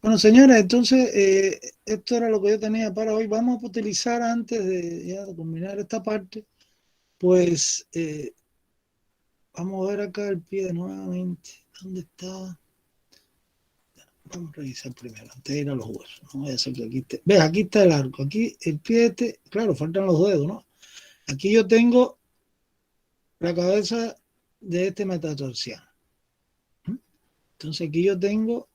Bueno, señores, entonces esto era lo que yo tenía para hoy. Vamos a utilizar, antes de ya terminar esta parte, pues vamos a ver acá el pie nuevamente. ¿Dónde está? Vamos a revisar primero, antes de ir a los huesos. No voy a hacer que aquí esté. ¿Ves? Aquí está el arco. Aquí el pie este, claro, faltan los dedos, ¿no? Aquí yo tengo la cabeza de este metatarsiano. Entonces aquí yo tengo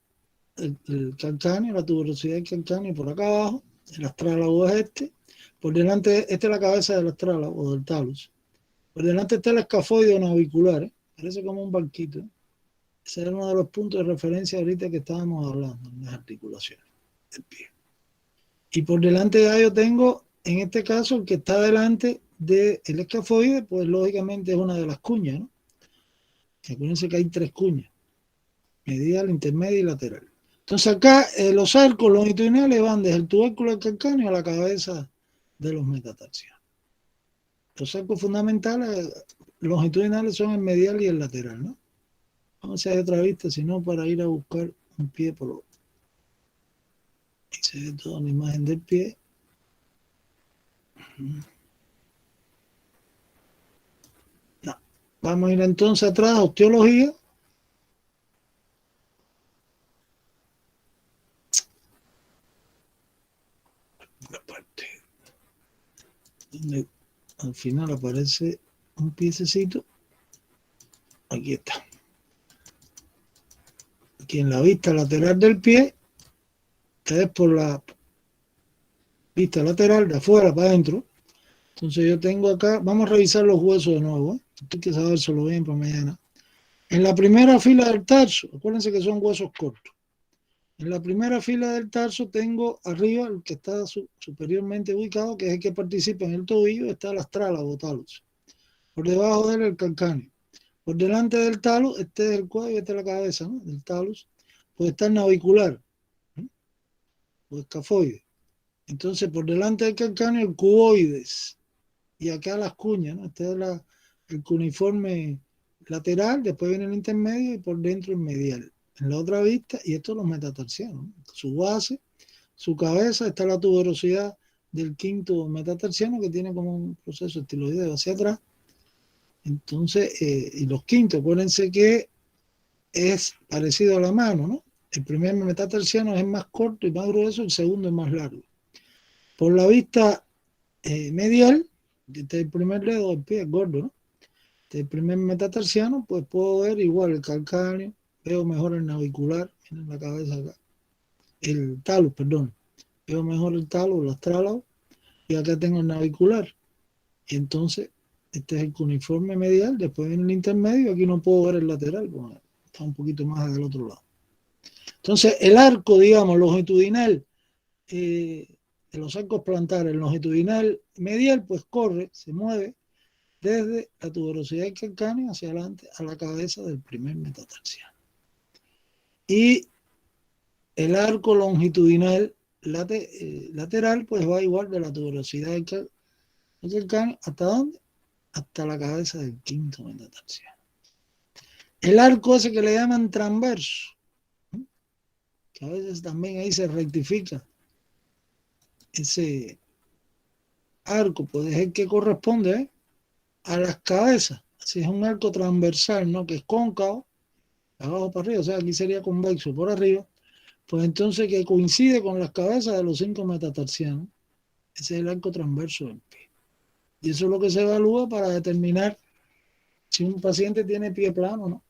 el calcáneo, la tuberosidad del calcáneo por acá abajo, el astrálago es este, por delante, esta es la cabeza del astrálago o del talus, por delante está el escafoide navicular, parece como un barquito. Ese era uno de los puntos de referencia ahorita que estábamos hablando, en las articulaciones del pie. Y por delante de yo tengo, en este caso, el que está delante del escafoide, pues lógicamente es una de las cuñas, ¿no? Acuérdense que hay 3 cuñas, medial, intermedia y lateral. Entonces acá los arcos longitudinales van desde el tubérculo del calcáneo a la cabeza de los metatarsianos. Los arcos fundamentales longitudinales son el medial y el lateral, ¿no? Vamos a hacer otra vista, sino para ir a buscar un pie por otro. Ahí se ve toda la imagen del pie. No. Vamos a ir entonces atrás, osteología. La parte donde al final aparece un piececito. Aquí está. Aquí en la vista lateral del pie, que es por la vista lateral de afuera para adentro. Entonces yo tengo acá, vamos a revisar los huesos de nuevo, Esto hay que sabérselo bien para mañana. En la primera fila del tarso, acuérdense que son huesos cortos. En la primera fila del tarso tengo arriba el que está superiormente ubicado, que es el que participa en el tobillo, está el astrálago o talus. Por debajo de él el calcáneo. Por delante del talus, este es el cuello y esta es la cabeza, ¿no? Del talus. Puede estar navicular, ¿no? O escafoide. Entonces, por delante del calcáneo, el cuboides. Y acá las cuñas, ¿no? Este es el cuneiforme lateral, después viene el intermedio y por dentro el medial. En la otra vista, y esto los metatarsianos, ¿no? Su base, su cabeza, está la tuberosidad del quinto metatarsiano que tiene como un proceso estiloideo hacia atrás. Entonces, y los quintos, acuérdense que es parecido a la mano, ¿no? El primer metatarsiano es más corto y más grueso, el segundo es más largo. Por la vista medial, este es el primer dedo del pie, gordo, ¿no? Este es el primer metatarsiano, pues puedo ver igual el calcáneo, veo mejor el navicular, miren la cabeza acá, el talus, perdón, veo mejor el talus, el astrálago, y acá tengo el navicular. Y entonces, este es el cuneiforme medial, después viene el intermedio, aquí no puedo ver el lateral, porque está un poquito más del otro lado. Entonces, el arco, digamos, longitudinal, de los arcos plantares, el longitudinal medial, pues corre, se mueve desde la tuberosidad del calcáneo hacia adelante a la cabeza del primer metatarsiano. Y el arco longitudinal lateral, pues va igual de la tuberosidad del calcáneo, ¿hasta dónde? Hasta la cabeza del quinto metatarsiano. El arco ese que le llaman transverso, que a veces también ahí se rectifica ese arco, pues es el que corresponde a las cabezas. Si es un arco transversal, ¿no? Que es cóncavo, de abajo para arriba, o sea, aquí sería convexo por arriba, pues entonces que coincide con las cabezas de los 5 metatarsianos. Ese es el arco transverso del pie. Y eso es lo que se evalúa para determinar si un paciente tiene pie plano o no.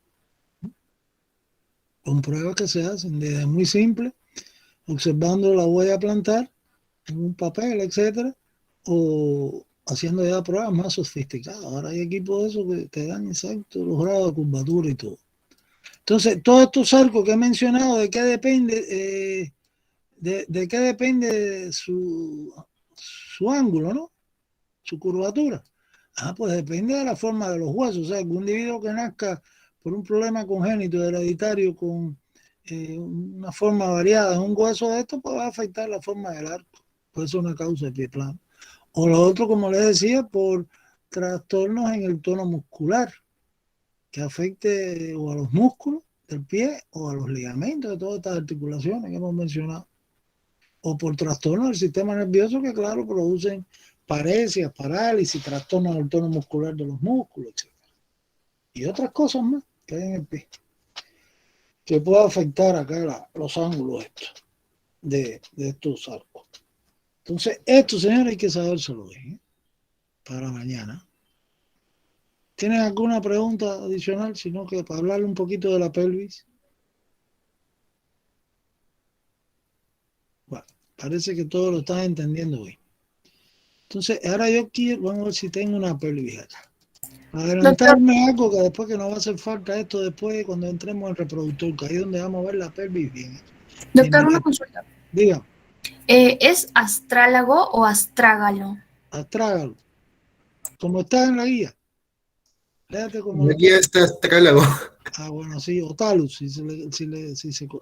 Con pruebas que se hacen desde muy simple, observando la huella plantar en un papel, etcétera, o haciendo ya pruebas más sofisticadas. Ahora hay equipos de esos que te dan exacto los grados de curvatura y todo. Entonces, todos estos arcos que he mencionado, ¿de qué depende? ¿De qué depende su ángulo, ¿no? Su curvatura. Pues depende de la forma de los huesos. O sea, que un individuo que nazca por un problema congénito hereditario con una forma variada en un hueso de esto, pues va a afectar la forma del arco. Puede ser una causa de pie plano. O lo otro, como les decía, por trastornos en el tono muscular, que afecte o a los músculos del pie o a los ligamentos de todas estas articulaciones que hemos mencionado. O por trastornos del sistema nervioso que, claro, producen paresias, parálisis, trastornos del tono muscular de los músculos, etc. Y otras cosas más que hay en el pie, que puede afectar acá los ángulos estos de estos arcos. Entonces, esto, señores, hay que sabérselo bien, para mañana. ¿Tienen alguna pregunta adicional? Sino que para hablarle un poquito de la pelvis. Bueno, parece que todo lo están entendiendo bien. Entonces, ahora yo quiero, vamos a ver si tengo una pelvis acá. Adelantarme algo que después que nos va a hacer falta esto después cuando entremos en reproductor, que ahí es donde vamos a ver la pelvis bien. Doctor, una consulta. Diga. ¿Es astrálago o astrágalo? Astrágalo. Como está en la guía. Léate como La guía está astrálago. Bueno, sí, o talus,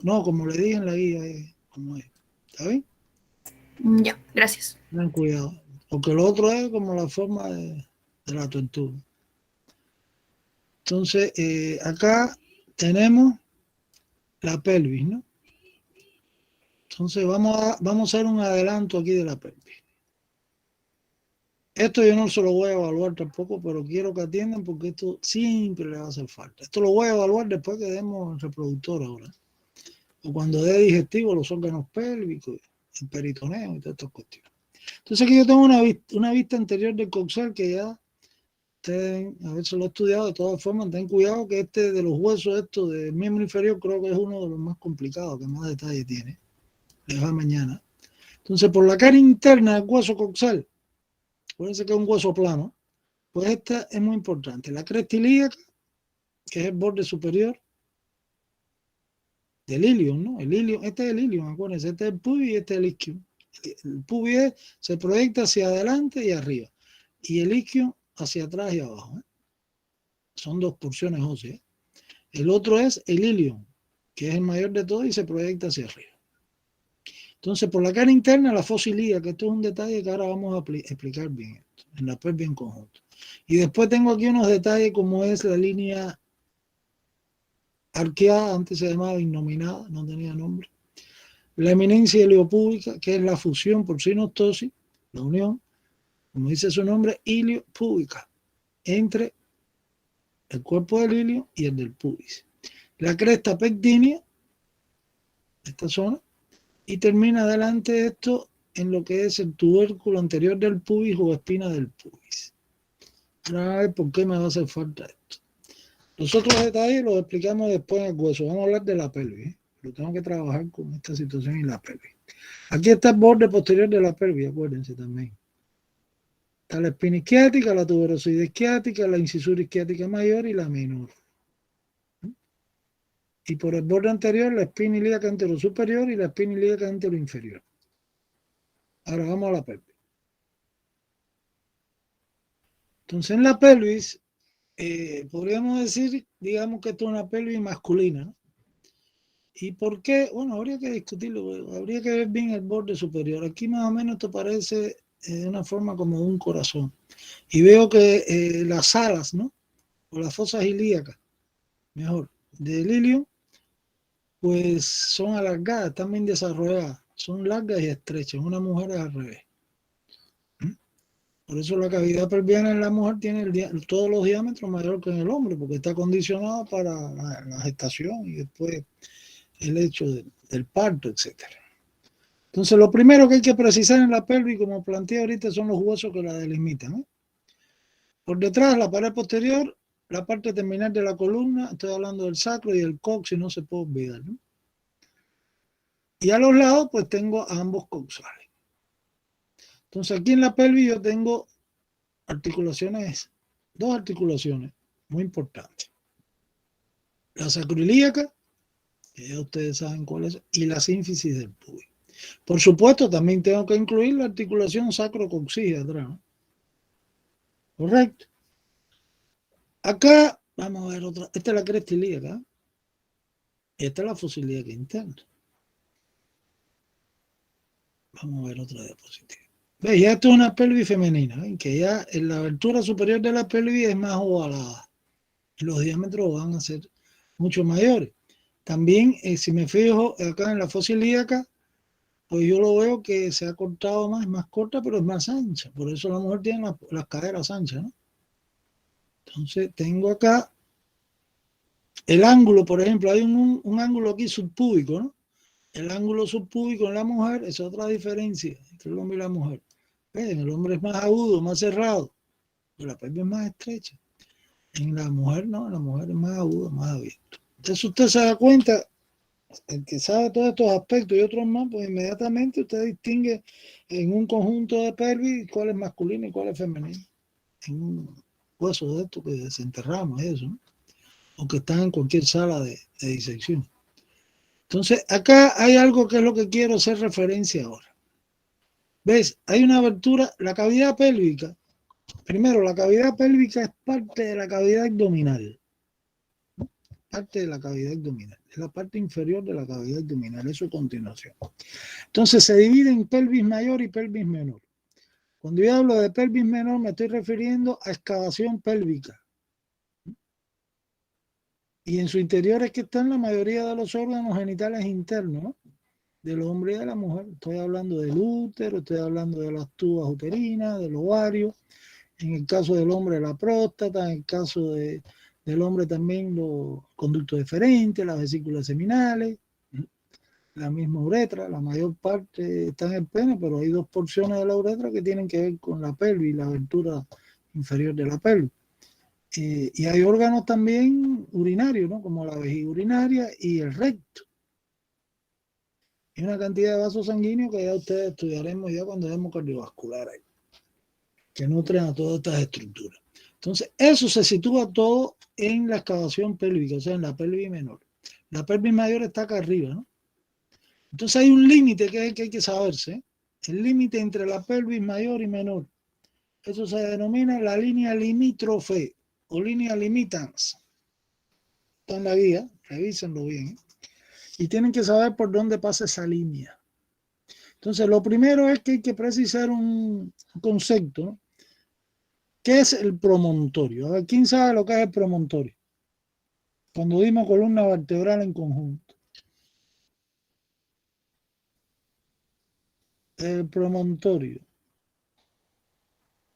no, como le dije en la guía, como es. ¿Está bien? Ya, gracias. Ten cuidado. Porque lo otro es como la forma de la tortuga. Entonces, acá tenemos la pelvis, ¿no? Entonces, vamos a hacer un adelanto aquí de la pelvis. Esto yo no se lo voy a evaluar tampoco, pero quiero que atiendan porque esto siempre le va a hacer falta. Esto lo voy a evaluar después que demos el reproductor ahora. O cuando dé digestivo los órganos pélvicos, el peritoneo y todas estas cuestiones. Entonces aquí yo tengo una vista anterior del coxal que ya ustedes, a ver si lo he estudiado, de todas formas, ten cuidado que este de los huesos, esto del miembro inferior, creo que es uno de los más complicados, que más detalle tiene. Les va mañana. Entonces, por la cara interna del hueso coxal, acuérdense que es un hueso plano, pues esta es muy importante. La cresta ilíaca, que es el borde superior del ilion, ¿no? El ilion, este es el ilion, acuérdense, este es el pubis y este es el isquion. El pubis se proyecta hacia adelante y arriba, y el isquion hacia atrás y abajo. Son dos porciones óseas. El otro es el ilion, que es el mayor de todos y se proyecta hacia arriba. Entonces, por la cara interna, la fosa ilíaca, esto es un detalle que ahora vamos a explicar bien esto, en la pelvis en conjunto. Y después tengo aquí unos detalles como es la línea arqueada, antes se llamaba innominada, no tenía nombre. La eminencia heliopúbica, que es la fusión por sinostosis, la unión, como dice su nombre, iliopúbica, entre el cuerpo del ilio y el del pubis. La cresta pectínea, esta zona, y termina adelante de esto en lo que es el tubérculo anterior del pubis o espina del pubis. Ahora a ver por qué me va a hacer falta esto. Los otros detalles los explicamos después en el hueso. Vamos a hablar de la pelvis, pero tengo que trabajar con esta situación en la pelvis. Aquí está el borde posterior de la pelvis, acuérdense también. Está la espina isquiática, la tuberosidad isquiática, la incisura isquiática mayor y la menor. Y por el borde anterior, la espina ilíaca anterosuperior y la espina ilíaca anteroinferior. Ahora vamos a la pelvis. Entonces, en la pelvis, podríamos decir, digamos que esto es una pelvis masculina, ¿no? ¿Y por qué? Bueno, habría que discutirlo, habría que ver bien el borde superior. Aquí más o menos esto parece de una forma como un corazón. Y veo que las alas, ¿no? O las fosas ilíacas, mejor, del ilio, pues son alargadas, están bien desarrolladas, son largas y estrechas. En una mujer es al revés. Por eso la cavidad pelviana en la mujer tiene todos los diámetros mayor que en el hombre, porque está condicionada para la gestación y después el hecho del parto, etc. Entonces, lo primero que hay que precisar en la pelvis, como planteé ahorita, son los huesos que la delimitan, ¿no? Por detrás, la pared posterior, la parte terminal de la columna, estoy hablando del sacro y el coxis, no se puede olvidar, ¿no? Y a los lados, pues tengo ambos coxales. Entonces, aquí en la pelvis yo tengo articulaciones, dos articulaciones muy importantes. La sacroilíaca, que ya ustedes saben cuál es, y la sínfisis del pubis. Por supuesto, también tengo que incluir la articulación sacrocoxígea atrás, ¿no? Correcto. Acá, vamos a ver otra. Esta es la cresta ilíaca. Esta es la fosa ilíaca interna. Vamos a ver otra diapositiva. ¿Ves? Ya esto es una pelvis femenina, ¿eh? Que ya en la abertura superior de la pelvis es más ovalada. Los diámetros van a ser mucho mayores. También, si me fijo acá en la fosa ilíaca, pues yo lo veo que se ha cortado más, es más corta, pero es más ancha. Por eso la mujer tiene las caderas anchas, ¿no? Entonces, tengo acá el ángulo, por ejemplo, hay un ángulo aquí subpúbico, ¿no? El ángulo subpúbico en la mujer es otra diferencia entre el hombre y la mujer. En el hombre es más agudo, más cerrado, pero la pelvis es más estrecha. En la mujer no, en la mujer es más agudo, más abierto. Entonces usted se da cuenta, el que sabe todos estos aspectos y otros más, pues inmediatamente usted distingue en un conjunto de pelvis cuál es masculino y cuál es femenino. En un hueso de esto que desenterramos, eso, ¿no? O que están en cualquier sala de disección. Entonces, acá hay algo que es lo que quiero hacer referencia ahora. ¿Ves? Hay una abertura, la cavidad pélvica. Primero, la cavidad pélvica es parte de la cavidad abdominal. Parte de la cavidad abdominal. Es la parte inferior de la cavidad abdominal. Eso a continuación. Entonces, se divide en pelvis mayor y pelvis menor. Cuando yo hablo de pelvis menor, me estoy refiriendo a excavación pélvica. Y en su interior es que están la mayoría de los órganos genitales internos, ¿no? Del hombre y de la mujer. Estoy hablando del útero, estoy hablando de las tubas uterinas, del ovario. En el caso del hombre, la próstata. En el caso del hombre también los conductos deferentes, las vesículas seminales, la misma uretra. La mayor parte está en el pene, pero hay dos porciones de la uretra que tienen que ver con la pelvis, la abertura inferior de la pelvis. Y hay órganos también urinarios, ¿no? Como la vejiga urinaria y el recto. Y una cantidad de vasos sanguíneos que ya ustedes estudiaremos ya cuando vemos cardiovascular ahí, que nutren a todas estas estructuras. Entonces, eso se sitúa todo en la excavación pélvica, o sea, en la pelvis menor. La pelvis mayor está acá arriba, ¿no? Entonces hay un límite que hay que saberse, ¿eh? El límite entre la pelvis mayor y menor. Eso se denomina la línea limítrofe o línea limitans. Está en la guía, revísenlo bien, ¿eh? Y tienen que saber por dónde pasa esa línea. Entonces, lo primero es que hay que precisar un concepto, ¿no? ¿Qué es el promontorio? A ver, ¿quién sabe lo que es el promontorio? Cuando dimos columna vertebral en conjunto. El promontorio.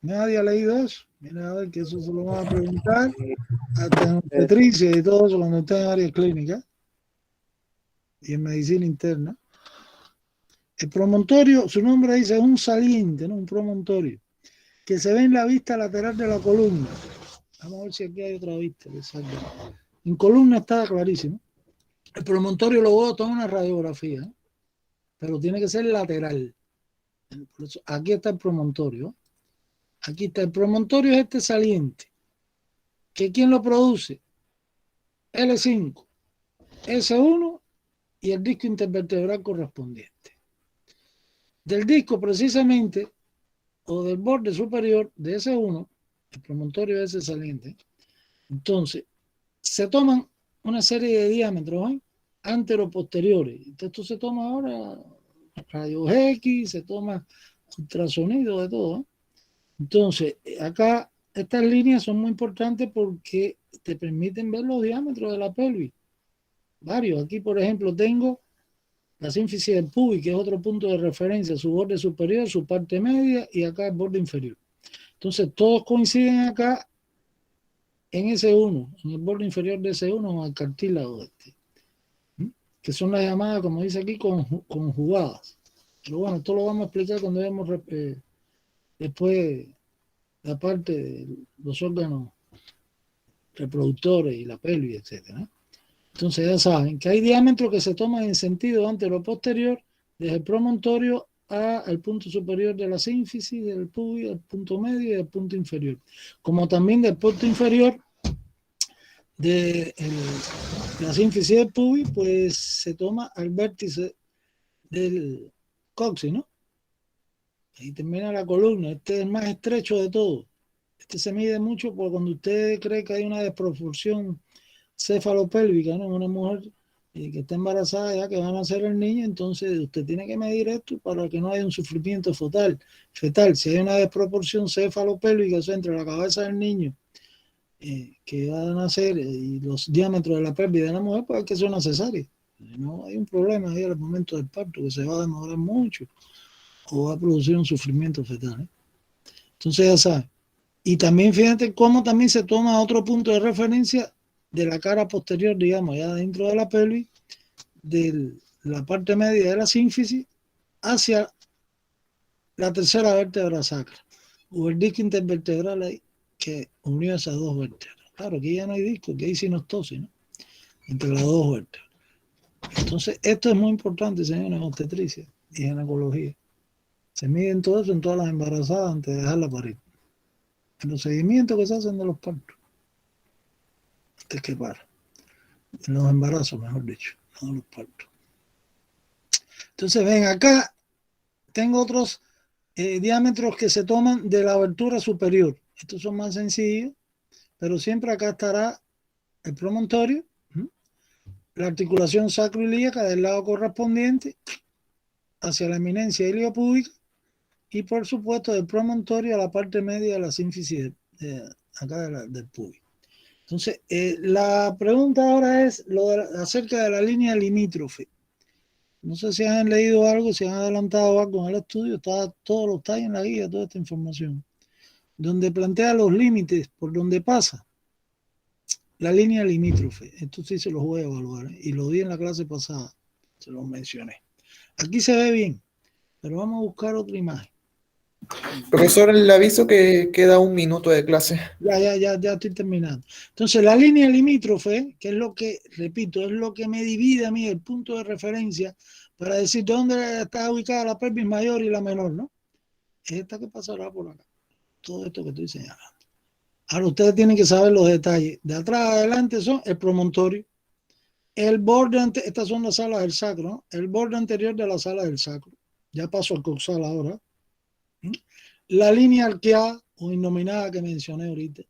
¿Nadie ha leído eso? Mira, a ver, que eso se lo van a preguntar hasta en obstetricia y todo eso cuando está en área clínica y en medicina interna. El promontorio, su nombre dice, es un saliente, ¿no? Un promontorio que se ve en la vista lateral de la columna. Vamos a ver si aquí hay otra vista que salga. En columna está clarísimo. El promontorio lo veo toda una radiografía, ¿eh? Pero tiene que ser lateral. Por eso, aquí está el promontorio. Aquí está el promontorio, es este saliente. ¿Que quién lo produce? L5, S1 y el disco intervertebral correspondiente. Del disco precisamente, o del borde superior de S1, el promontorio es ese saliente. Entonces, se toman una serie de diámetros, ¿eh? Antero-posteriores. Esto se toma ahora rayos X, se toma ultrasonido, de todo, ¿eh? Entonces, acá estas líneas son muy importantes porque te permiten ver los diámetros de la pelvis. varios. Aquí, por ejemplo, tengo la sínfisis del pubis, que es otro punto de referencia, su borde superior, su parte media y acá el borde inferior. Entonces, todos coinciden acá en S1, en el borde inferior de S1 o al cartílago este, que son las llamadas, como dice aquí, conjugadas. Pero bueno, esto lo vamos a explicar cuando veamos después la parte de los órganos reproductores y la pelvis, etcétera. Entonces ya saben que hay diámetros que se toman en sentido antero-posterior desde el promontorio al punto superior de la sínfisis, del pubis, al punto medio y al punto inferior. Como también del punto inferior de la sínfisis del pubis, pues se toma al vértice del coxis, ¿no? Ahí termina la columna. Este es el más estrecho de todos. Este se mide mucho porque cuando usted cree que hay una desproporción cefalopélvica, ¿no? En una mujer que está embarazada ya que van a nacer el niño, entonces usted tiene que medir esto para que no haya un sufrimiento fetal. Si hay una desproporción cefalopélvica, o sea, entre la cabeza del niño que va a nacer y los diámetros de la pelvis de la mujer, pues hay que hacer una cesárea. No hay un problema ahí al momento del parto, que se va a demorar mucho o va a producir un sufrimiento fetal, ¿eh? Entonces ya saben. Y también fíjate cómo también se toma otro punto de referencia de la cara posterior, digamos, ya dentro de la pelvis, de la parte media de la sínfisis hacia la tercera vértebra sacra, o el disco intervertebral ahí que unió esas dos vértebras. Claro, aquí ya no hay disco, aquí hay sinostosis, ¿no? Entre las dos vértebras. Entonces, esto es muy importante, señores, en obstetricia y ginecología. Se miden todo eso en todas las embarazadas antes de dejarla parir. En los seguimientos que se hacen de los partos. Antes que para. En los embarazos, mejor dicho, no en los partos. Entonces, ven, acá tengo otros diámetros que se toman de la abertura superior. Estos son más sencillos, pero siempre acá estará el promontorio, la articulación sacroilíaca del lado correspondiente hacia la eminencia iliopúbica y por supuesto del promontorio a la parte media de la sínfisis acá del pubis. Entonces, la pregunta ahora es acerca de la línea limítrofe. No sé si han leído algo, si han adelantado algo en el estudio, todo lo está ahí en la guía, toda esta información, donde plantea los límites por donde pasa la línea limítrofe. Esto sí se los voy a evaluar, y lo di en la clase pasada, se los mencioné. Aquí se ve bien, pero vamos a buscar otra imagen. Profesor, le aviso que queda 1 minuto de clase. Ya estoy terminando. Entonces, la línea limítrofe, que es lo que, repito, es lo que me divide a mí el punto de referencia para decir dónde está ubicada la pelvis mayor y la menor, ¿no? Es esta que pasará por acá. Todo esto que estoy señalando. Ahora ustedes tienen que saber los detalles. De atrás a adelante son el promontorio, el borde, estas son las alas del sacro, ¿no? El borde anterior de las alas del sacro. Ya paso al coxal ahora. La línea arqueada o innominada que mencioné ahorita.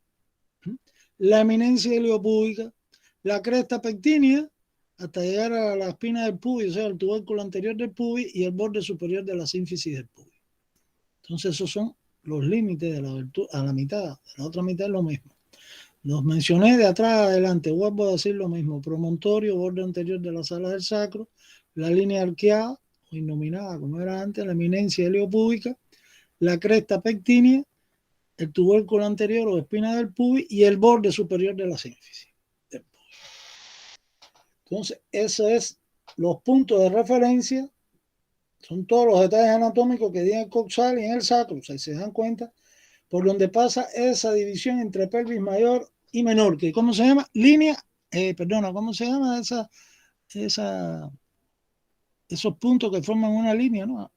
La eminencia iliopúbica, la cresta pectínea, hasta llegar a la espina del pubis, o sea, el tubérculo anterior del pubis y el borde superior de la sínfisis del pubis. Entonces esos son los límites de la abertura, a la mitad, de la otra mitad es lo mismo. Los mencioné de atrás a adelante, vuelvo a decir lo mismo: promontorio, borde anterior de las alas del sacro, la línea arqueada o innominada como era antes, la eminencia iliopúbica, la cresta pectínea, el tubérculo anterior o espina del pubis y el borde superior de la sínfisis del pubis. Entonces, esos es los puntos de referencia. Son todos los detalles anatómicos que di en el coxal y en el sacro. O sea, se dan cuenta por donde pasa esa división entre pelvis mayor y menor, que ¿cómo se llama? ¿Cómo se llama esos puntos que forman una línea, ¿no?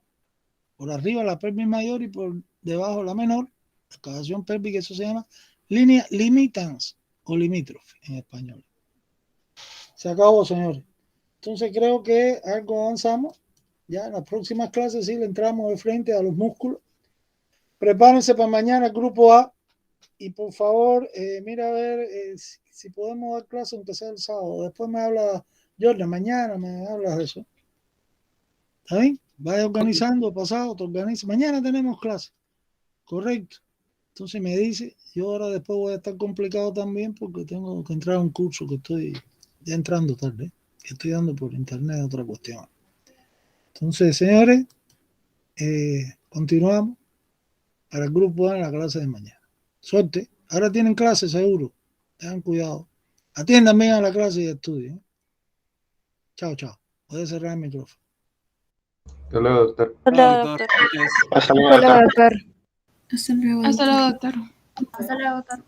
Por arriba la pelvis mayor y por debajo la menor, la excavación pélvica, eso se llama línea limitans o limítrofe en español. Se acabó, señores. Entonces creo que algo avanzamos. Ya en las próximas clases sí le entramos de frente a los músculos. Prepárense para mañana el grupo A y por favor, mira a ver si podemos dar clase aunque sea el sábado. Después me habla Jordan, mañana me hablas de eso. ¿Está bien? Vaya organizando, pasado, te organiza. Mañana tenemos clase. Correcto. Entonces me dice, yo ahora después voy a estar complicado también porque tengo que entrar a un curso que estoy ya entrando tarde. que estoy dando por internet, otra cuestión. Entonces, señores, continuamos para el grupo A en la clase de mañana. Suerte. Ahora tienen clase seguro. Tengan cuidado. Atiendan bien a la clase y estudien. Chao, chao. Voy a cerrar el micrófono. Hasta luego, doctor. Hola, doctor. Hasta luego, Hola, doctor. doctor. Hasta luego, doctor. Hasta luego, doctor.